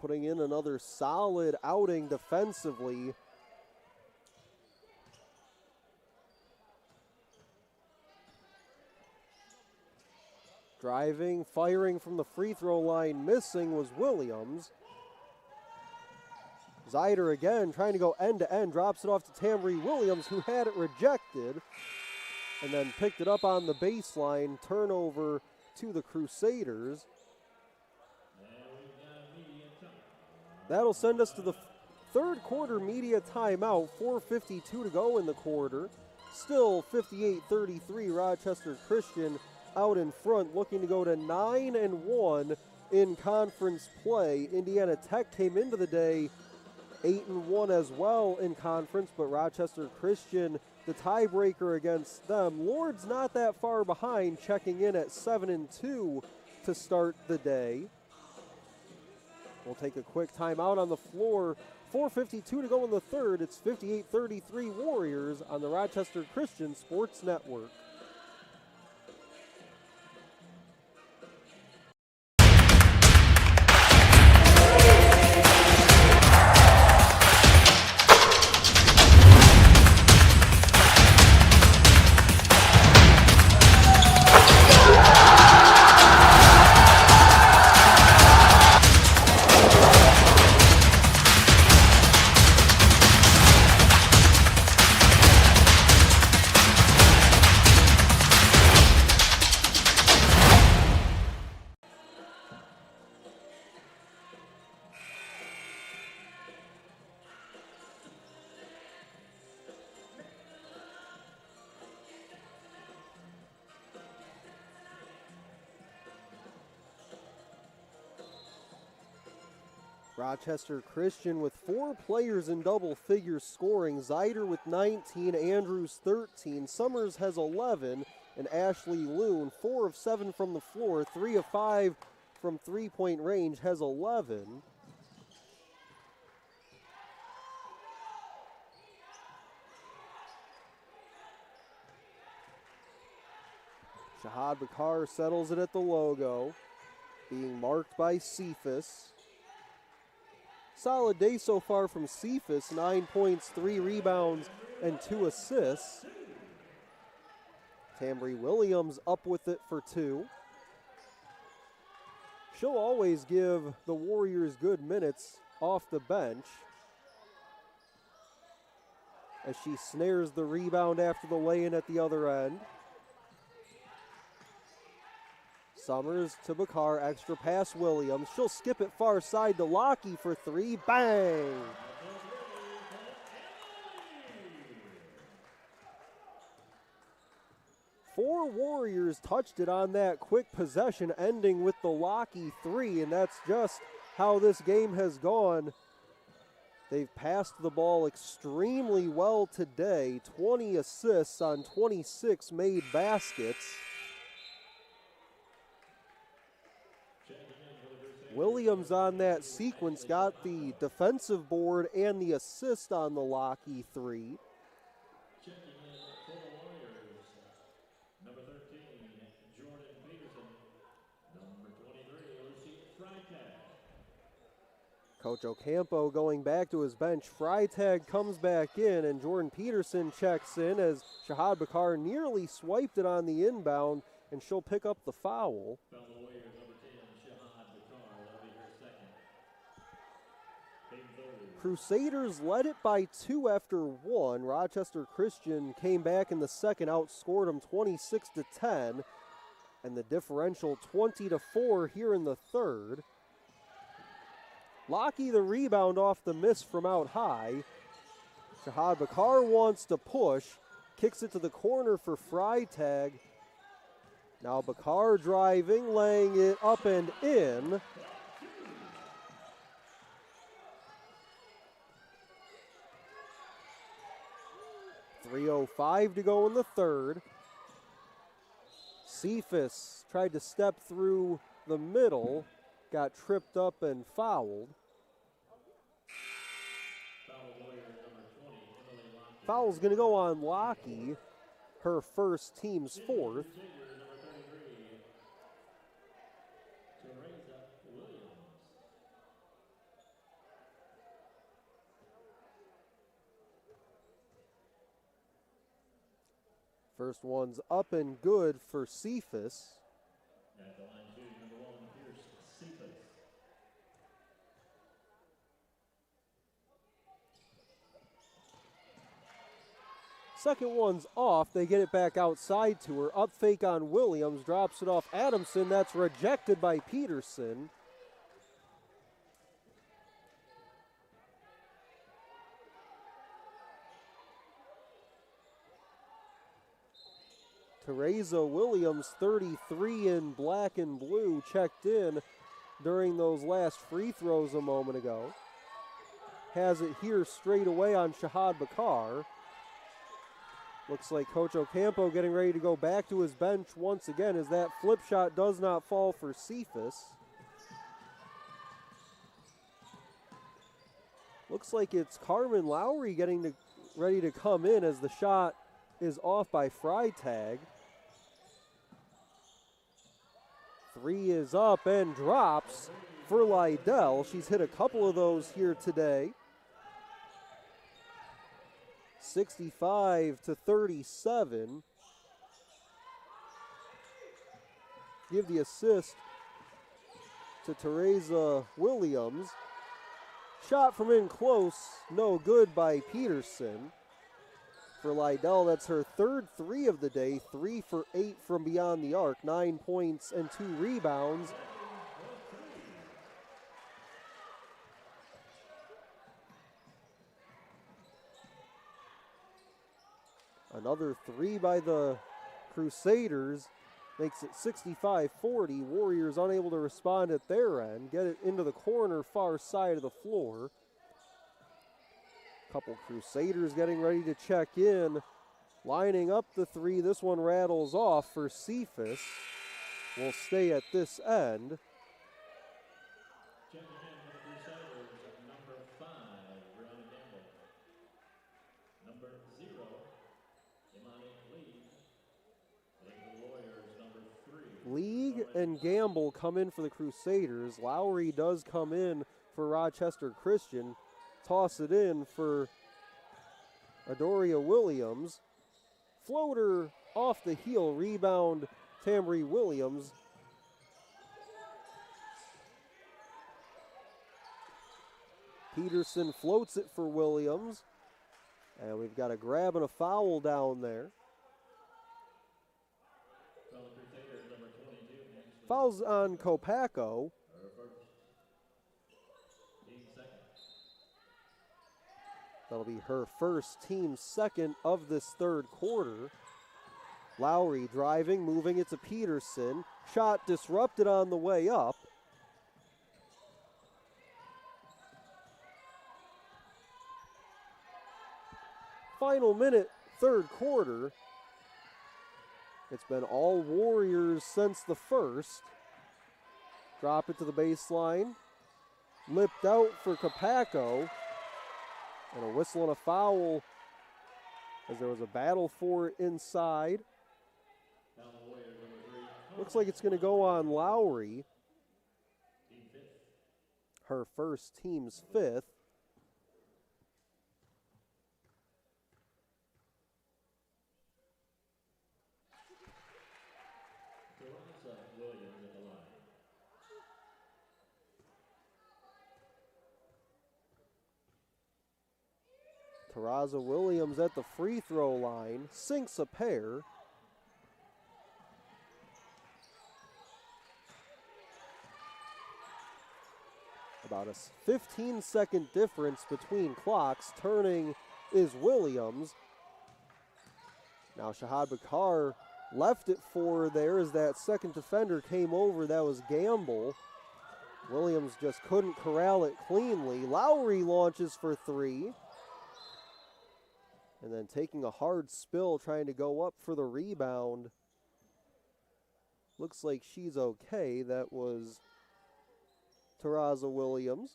Putting in another solid outing defensively. Driving, firing from the free throw line, missing was Williams. Zider again trying to go end to end, drops it off to Tambry Williams, who had it rejected, and then picked it up on the baseline. Turnover to the Crusaders. That'll send us to the third quarter media timeout. 4:52 to go in the quarter. Still 58-33 Rochester Christian out in front, looking to go to 9-1 in conference play. Indiana Tech came into the day 8-1 as well in conference, but Rochester Christian, the tiebreaker against them. Lord's not that far behind, checking in at 7-2 to start the day. We'll take a quick timeout on the floor. 4:52 to go in the third. It's 58-33 Warriors on the Rochester Christian Sports Network. Rochester Christian with 4 players in double figures scoring. Zider with 19, Andrews 13, Summers has 11, and Ashley Loon 4 of 7 from the floor, 3 of 5 from three-point range, has 11. Shahad Bakar settles it at the logo, being marked by Cephas. Solid day so far from Cephas, 9 points, 3 rebounds, and 2 assists. Tambry Williams up with it for 2. She'll always give the Warriors good minutes off the bench as she snares the rebound after the lay-in at the other end. Summers to Bakar, extra pass Williams. She'll skip it far side to Lockie for 3. Bang! Four Warriors touched it on that quick possession, ending with the Lockie 3, and that's just how this game has gone. They've passed the ball extremely well today. 20 assists on 26 made baskets. Williams on that sequence got the defensive board and the assist on the Lockie 3. Checking in for the Warriors, number 13, Jordan Peterson. Number 23, Lucy Freitag. Coach Ocampo going back to his bench. Freitag comes back in, and Jordan Peterson checks in as Shahad Bakar nearly swiped it on the inbound, and she'll pick up the foul. From the Warriors, number 10, Shahad Bakar. That'll be her second. Crusaders led it by 2 after 1. Rochester Christian came back in the second, outscored them 26-10, and the differential 20-4 here in the third. Lockie the rebound off the miss from out high. Shahad Bakar wants to push, kicks it to the corner for Freitag. Now Bakar driving, laying it up and in. .305 to go in the third. Cephas tried to step through the middle, got tripped up and fouled. Foul's going to go on Lockie. her first, team's fourth. First one's up and good for Cephas. At the line shooting number 1, Pierce Cephas. Second one's off. They get it back outside to her. Up fake on Williams. Drops it off Adamson. That's rejected by Peterson. Teresa Williams, 33 in black and blue, checked in during those last free throws a moment ago. Has it here straight away on Shahad Bakar. Looks like Coach Ocampo getting ready to go back to his bench once again as that flip shot does not fall for Cephas. Looks like it's Carmen Lowry getting ready to come in as the shot is off by Freitag. Three is up and drops for Lydell. She's hit a couple of those here today. 65-37. Give the assist to Teresa Williams. Shot from in close, no good by Peterson. For Lydell, that's her third three of the day, 3 for 8 from beyond the arc, 9 points and 2 rebounds. Another three by the Crusaders makes it 65-40. Warriors unable to respond at their end, get it into the corner far side of the floor. Couple Crusaders getting ready to check in, lining up the three. This one rattles off for Cephas. Will stay at this end. Checking in for the Crusaders, number 5, Brianna Gamble. Number 0, Imani League. And the Warriors, number 3. League and Gamble come in for the Crusaders. Lowry does come in for Rochester Christian. Toss it in for Adoria Williams. Floater off the heel, rebound Tamri Williams. Peterson floats it for Williams. And we've got a grab and a foul down there. Fouls on Kopacko. That'll be her first, team second of this third quarter. Lowry driving, moving it to Peterson. Shot disrupted on the way up. Final minute, third quarter. It's been all Warriors since the first. Drop it to the baseline. Lipped out for Kopacko. And a whistle and a foul as there was a battle for it inside. Looks like it's going to go on Lowry. Her first, team's fifth. Teresa Williams at the free throw line, sinks a pair. About a 15-second difference between clocks. Turning is Williams. Now Shahad Bakar left it for there as that second defender came over. That was Gamble. Williams just couldn't corral it cleanly. Lowry launches for three. And then taking a hard spill, trying to go up for the rebound. Looks like she's okay. That was Teresa Williams.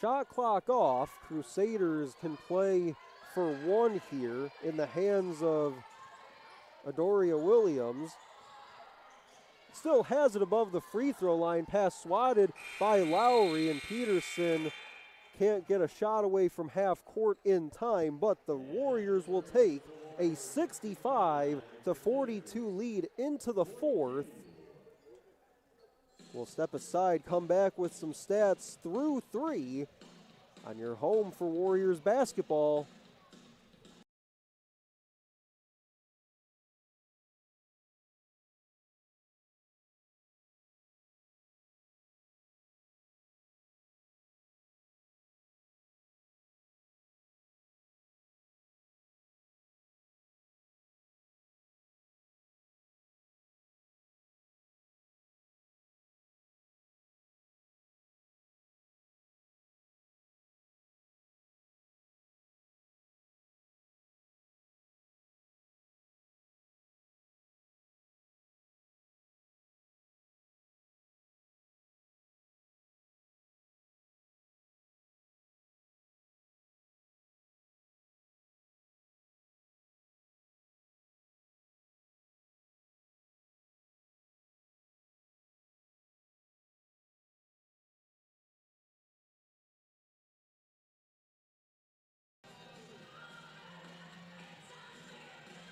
Shot clock off. Crusaders can play for one here in the hands of Adoria Williams. Still has it above the free throw line. Pass swatted by Lowry, and Peterson can't get a shot away from half court in time, but the Warriors will take a 65-42 lead into the fourth. We'll step aside, come back with some stats through 3 on your home for Warriors basketball.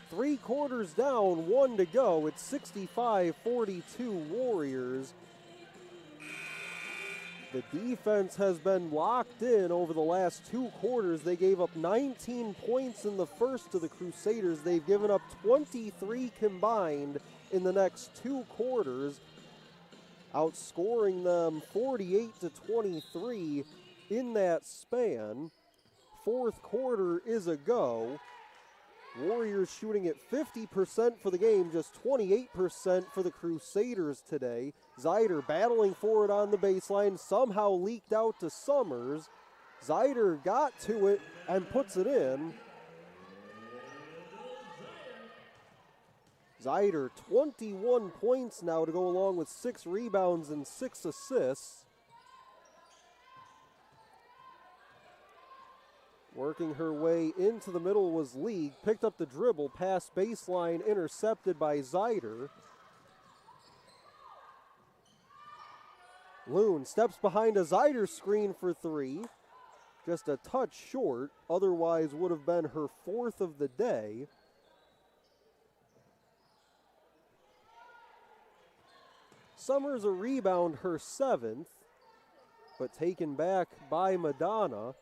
Three quarters down, 1 to go. It's 65-42 Warriors. The defense has been locked in over the last 2 quarters. They gave up 19 points in the first to the Crusaders. They've given up 23 combined in the next 2 quarters, outscoring them 48-23 in that span. Fourth quarter is a go. Warriors shooting at 50% for the game, just 28% for the Crusaders today. Zeider battling for it on the baseline, somehow leaked out to Summers. Zeider got to it and puts it in. Zeider, 21 points now to go along with 6 rebounds and 6 assists. Working her way into the middle was League, picked up the dribble, past baseline, intercepted by Zeider. Loon steps behind a Zeider screen for 3. Just a touch short, otherwise would have been her 4th of the day. Summers a rebound, her 7th, but taken back by Madonna.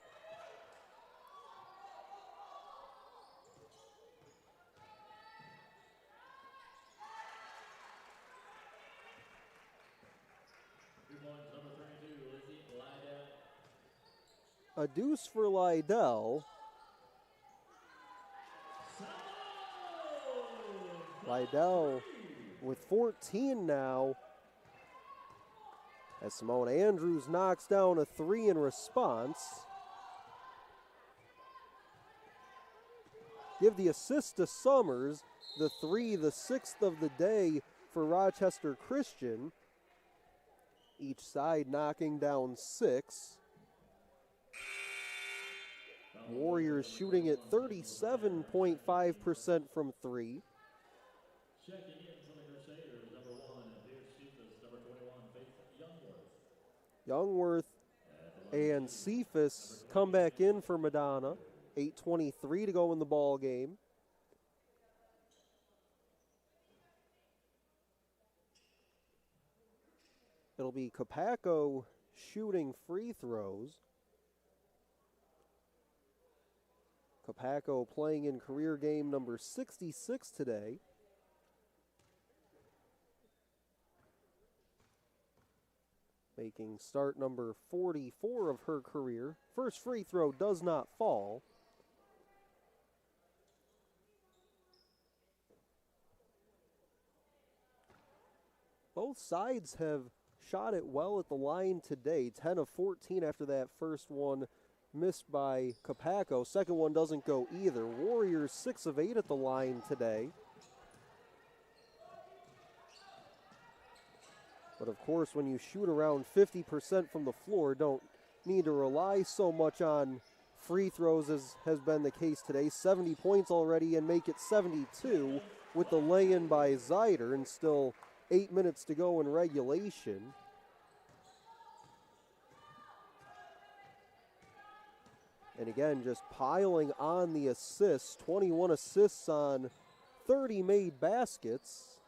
A deuce for Lydell. Lydell with 14 now, as Simone Andrews knocks down a 3 in response. Give the assist to Summers, the 3, the 6th of the day for Rochester Christian. Each side knocking down 6. Warriors shooting at 37.5% from 3. Checking in for the Crusaders, number 1, Pierce Cephas, number 21, Faith Youngworth. Youngworth and Cephas come back in for Madonna. 8:23 to go in the ball game. It'll be Capaco shooting free throws. Capaco playing in career game number 66 today. Making start number 44 of her career. First free throw does not fall. Both sides have shot it well at the line today. 10 of 14 after that first one missed by Capaco. Second one doesn't go either. Warriors 6 of 8 at the line today. But of course, when you shoot around 50% from the floor, don't need to rely so much on free throws as has been the case today. 70 points already and make it 72 with the lay-in by Zeider, and still 8 minutes to go in regulation. And again, just piling on the assists, 21 assists on 30 made baskets.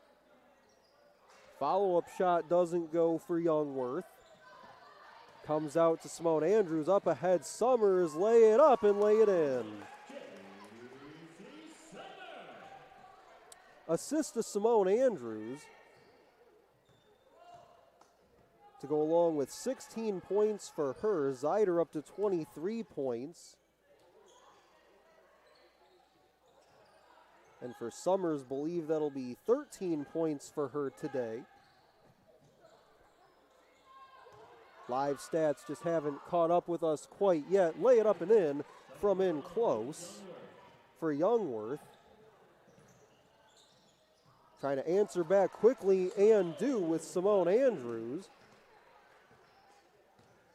Follow-up shot doesn't go for Youngworth. Comes out to Simone Andrews, up ahead, Summers, lay it up and lay it in. Assist to Simone Andrews to go along with 16 points for her. Zeider up to 23 points. And for Summers, believe that'll be 13 points for her today. Live stats just haven't caught up with us quite yet. Lay it up and in from in close for Youngworth. Trying to answer back quickly and do with Simone Andrews.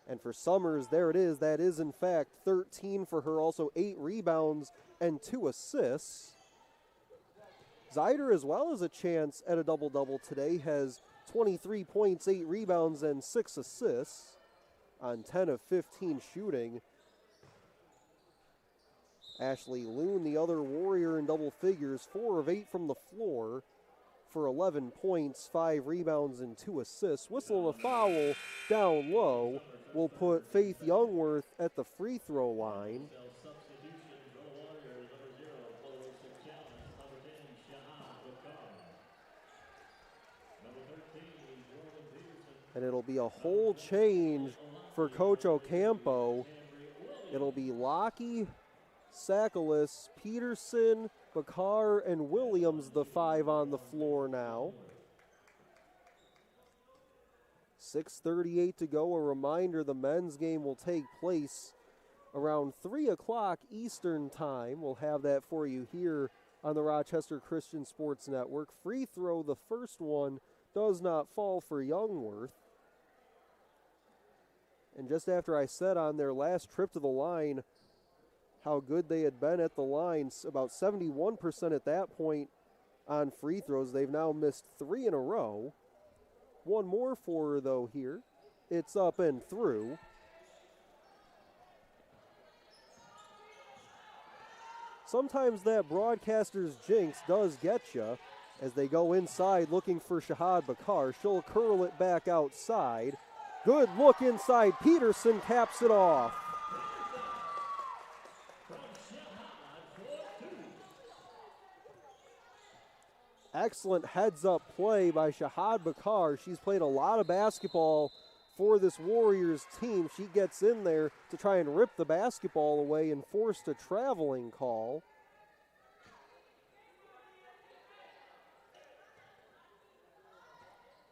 And for Summers, there it is. That is, in fact, 13 for her. Also 8 rebounds and 2 assists. Zeider, as well as a chance at a double-double today, has 23 points, 8 rebounds, and 6 assists on 10 of 15 shooting. Ashley Loon, the other Warrior in double figures, 4 of 8 from the floor for 11 points, 5 rebounds, and 2 assists. Whistle of a foul down low will put Faith Youngworth at the free throw line. And it'll be a whole change for Coach Ocampo. It'll be Lockie, Sakalis, Peterson, Bakar, and Williams, the 5 on the floor now. 6:38 to go. A reminder, the men's game will take place around 3 o'clock Eastern time. We'll have that for you here on the Rochester Christian Sports Network. Free throw, the first one, does not fall for Youngworth. And just after I said on their last trip to the line how good they had been at the line, about 71% at that point on free throws, they've now missed 3 in a row. One more for her, though, here. It's up and through. Sometimes that broadcaster's jinx does get you as they go inside looking for Shahad Bakar. She'll curl it back outside. Good look inside. Peterson caps it off. Excellent heads-up play by Shahad Bakar. She's played a lot of basketball for this Warriors team. She gets in there to try and rip the basketball away and forced a traveling call.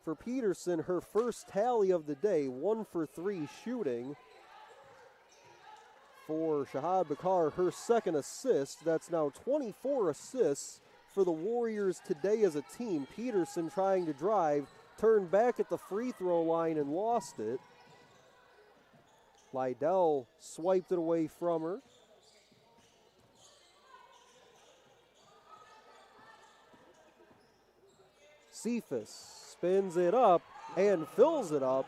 For Peterson, her first tally of the day, 1 for 3 shooting. For Shahad Bakar, her second assist. That's now 24 assists for the Warriors today as a team. Peterson trying to drive, turned back at the free throw line and lost it. Lydell swiped it away from her. Cephas spins it up and fills it up.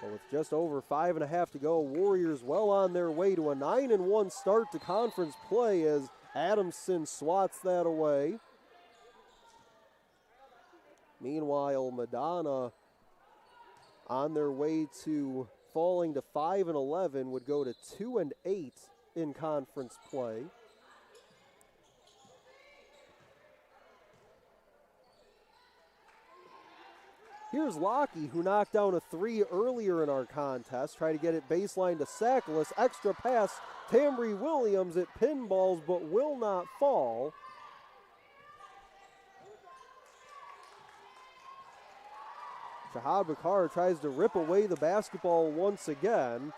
But with just over 5.5 to go, Warriors well on their way to a 9-1 start to conference play as Adamson swats that away. Meanwhile, Madonna on their way to falling to 5-11 would go to 2-8 in conference play. Here's Lockie, who knocked down a 3 earlier in our contest. Try to get it baseline to Sakalis. Extra pass, Tambry Williams. It pinballs but will not fall. Shahad Bakar tries to rip away the basketball once again.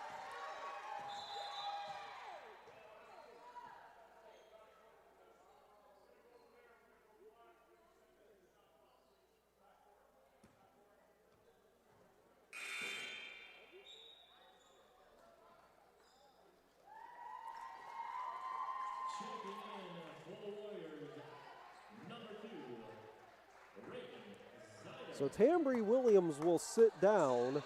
So Tambry Williams will sit down.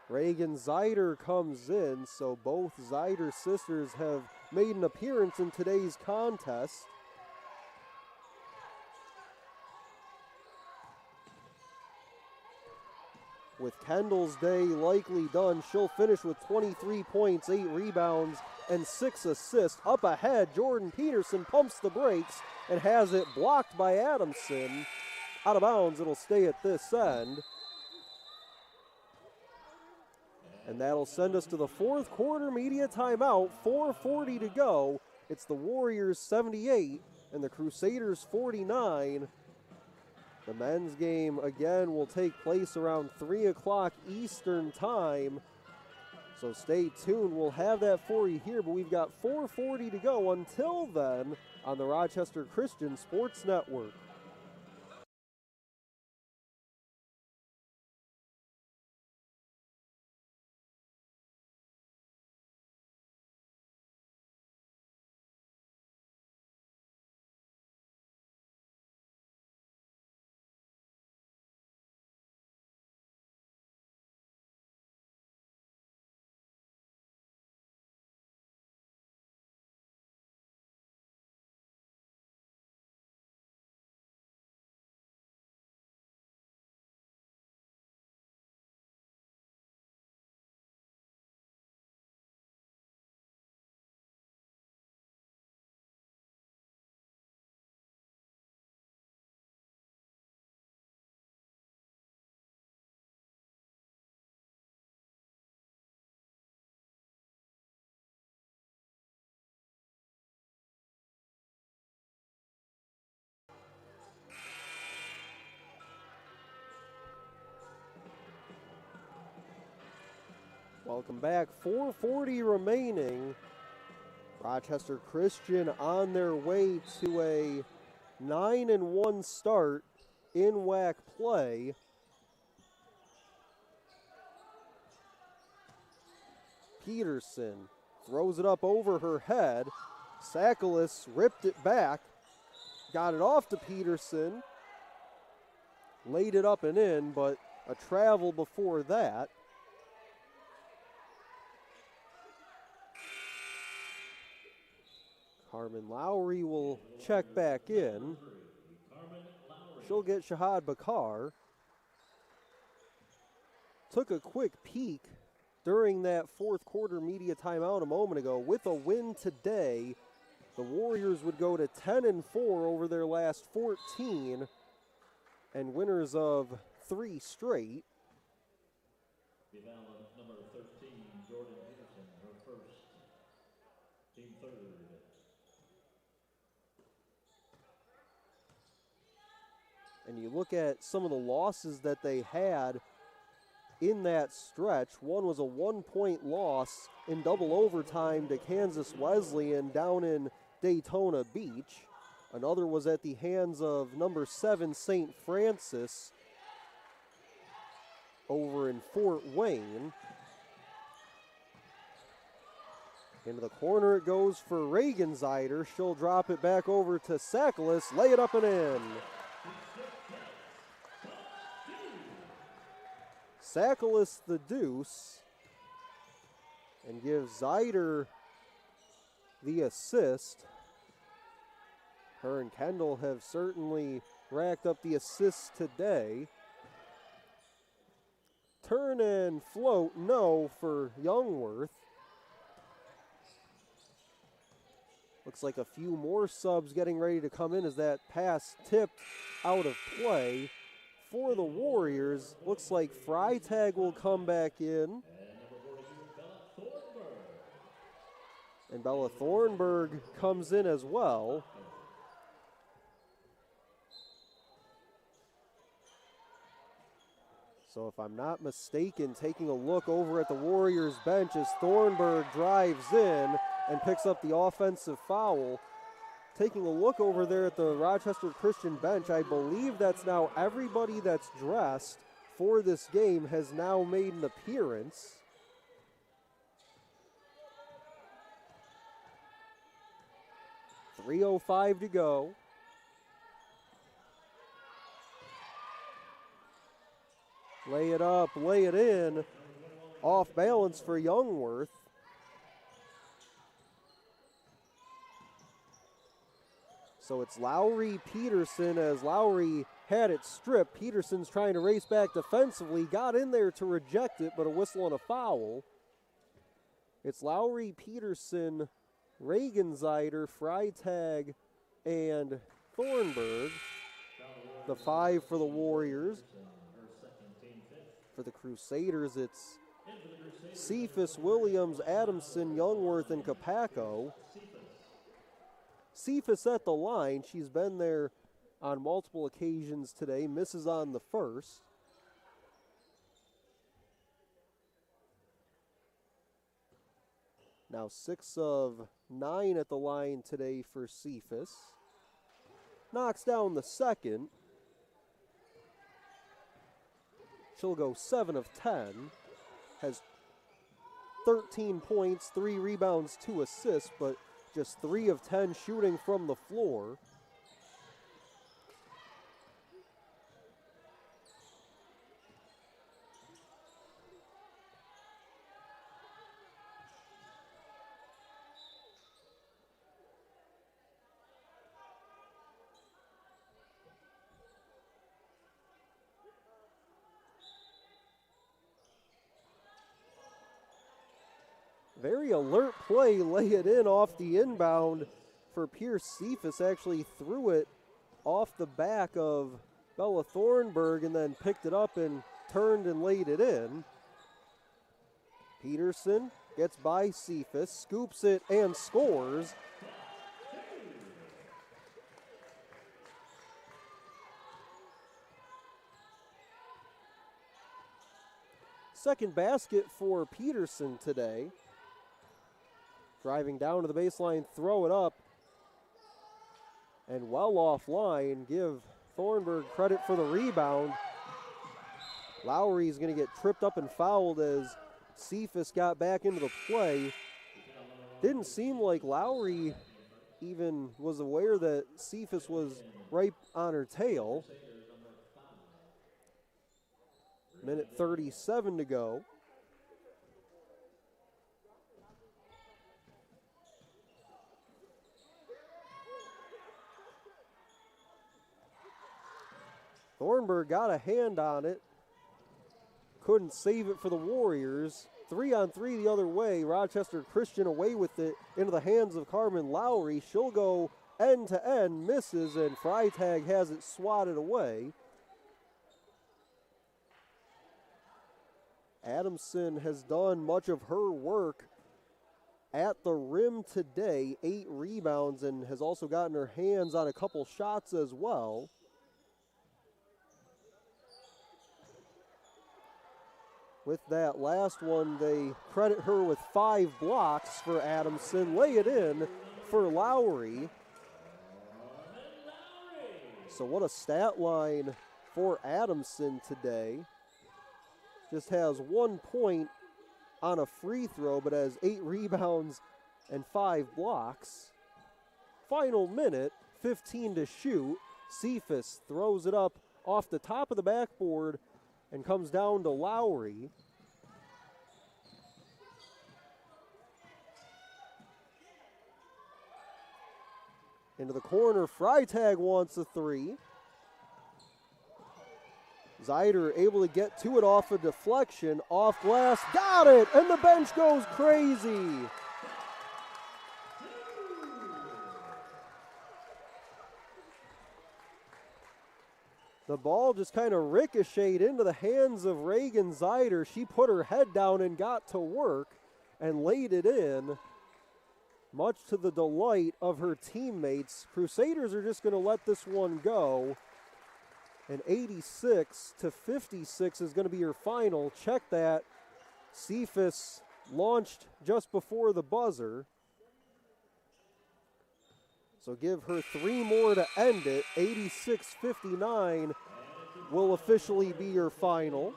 Reagan Zeider comes in, so both Zeider sisters have made an appearance in today's contest. With Kendall's day likely done, she'll finish with 23 points, 8 rebounds, and 6 assists. Up ahead, Jordan Peterson pumps the brakes and has it blocked by Adamson. Out of bounds, it'll stay at this end. And that'll send us to the fourth quarter media timeout. 4:40 to go. It's the Warriors 78 and the Crusaders 49. The men's game, again, will take place around 3 o'clock Eastern time. So stay tuned. We'll have that for you here, but we've got 4:40 to go until then on the Rochester Christian Sports Network. Welcome back. 4:40 remaining. Rochester Christian on their way to a 9-1 start in WAC play. Peterson throws it up over her head. Sakalis ripped it back, got it off to Peterson, laid it up and in, but a travel before that. Carmen Lowry will check back in. She'll get Shahad Bakar. Took a quick peek during that fourth quarter media timeout a moment ago. With a win today, the Warriors would go to 10-4 over their last 14 and winners of 3 straight. Number 13, Jordan Peterson, her first, team third. And you look at some of the losses that they had in that stretch. One was a 1-point loss in double overtime to Kansas Wesleyan down in Daytona Beach. Another was at the hands of number 7 St. Francis over in Fort Wayne. Into the corner it goes for Reagan Zeider. She'll drop it back over to Sakalis, lay it up and in. Sakalis the deuce and gives Zeider the assist. Her and Kendall have certainly racked up the assists today. Turn and float, no for Youngworth. Looks like a few more subs getting ready to come in as that pass tipped out of play for the Warriors. Looks like Freitag will come back in. And Bella Thornburg comes in as well. So if I'm not mistaken, taking a look over at the Warriors bench as Thornburg drives in and picks up the offensive foul. Taking a look over there at the Rochester Christian bench, I believe that's now everybody that's dressed for this game has now made an appearance. .305 to go. Lay it up, lay it in. Off balance for Youngworth. So it's Lowry Peterson as Lowry had it stripped. Peterson's trying to race back defensively. Got in there to reject it, but a whistle and a foul. It's Lowry Peterson, Regenzider, Freitag, and Thornburg. The 5 for the Warriors. For the Crusaders, it's Cephas, Williams, Adamson, Youngworth, and Capaco. Cephas at the line. She's been there on multiple occasions today. Misses on the first. Now 6 of 9 at the line today for Cephas. Knocks down the second. She'll go 7 of 10. Has 13 points, 3 rebounds, 2 assists, but just 3 of 10 shooting from the floor. Very alert play, lay it in off the inbound for Pierce. Cephas actually threw it off the back of Bella Thornburg and then picked it up and turned and laid it in. Peterson gets by Cephas, scoops it and scores. Second basket for Peterson today. Driving down to the baseline, throw it up, and well offline. Give Thornburg credit for the rebound. Lowry's going to get tripped up and fouled as Cephas got back into the play. Didn't seem like Lowry even was aware that Cephas was right on her tail. Minute 37 to go. Thornburg got a hand on it. Couldn't save it for the Warriors. 3-on-3 the other way. Rochester Christian away with it into the hands of Carmen Lowry. She'll go end to end, misses, and Freitag has it swatted away. Adamson has done much of her work at the rim today. 8 rebounds and has also gotten her hands on a couple shots as well. With that last one, they credit her with 5 blocks for Adamson. Lay it in for Lowry. So what a stat line for Adamson today. Just has 1 point on a free throw, but has 8 rebounds and 5 blocks. Final minute, 15 to shoot. Cephas throws it up off the top of the backboard and comes down to Lowry. Into the corner, Freitag wants a 3. Zider able to get to it off a deflection, off glass, got it, and the bench goes crazy. The ball just kind of ricocheted into the hands of Reagan Zider. She put her head down and got to work and laid it in, much to the delight of her teammates. Crusaders are just going to let this one go. And 86-56 is going to be your final. Check that. Cephas launched just before the buzzer. So give her 3 more to end it. 86-59 will officially be your final.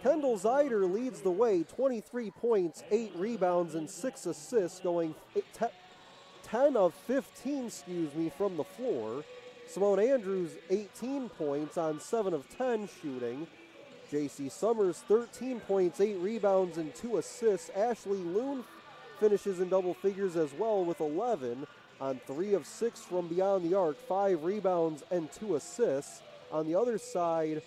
Kendall Zider leads the way, 23 points, 8 rebounds, and 6 assists, going 10 of 15, from the floor. Simone Andrews, 18 points on 7 of 10 shooting. J.C. Summers, 13 points, 8 rebounds, and 2 assists. Ashley Loon finishes in double figures as well with 11 on 3 of 6 from beyond the arc, 5 rebounds and 2 assists. On the other side,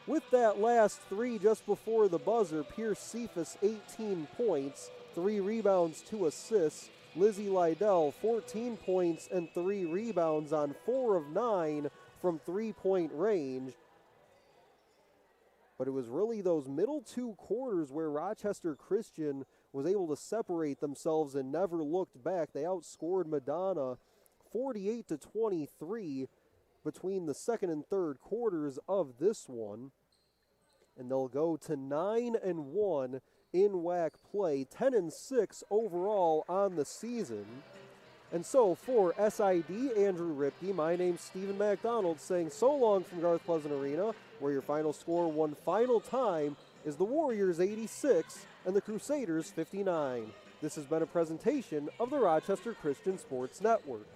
with that last 3 just before the buzzer, Pierce Cephas, 18 points, 3 rebounds, 2 assists. Lizzie Lydell, 14 points and 3 rebounds on 4 of 9 from three-point range. But it was really those middle 2 quarters where Rochester Christian was able to separate themselves and never looked back. They outscored Madonna 48-23 between the second and third quarters of this one. And they'll go to 9-1 in WAC play, 10-6 overall on the season. And so for SID Andrew Ripke, my name's Stephen MacDonald saying so long from Garth Pleasant Arena, where your final score one final time is the Warriors 86 and the Crusaders 59. This has been a presentation of the Rochester Christian Sports Network.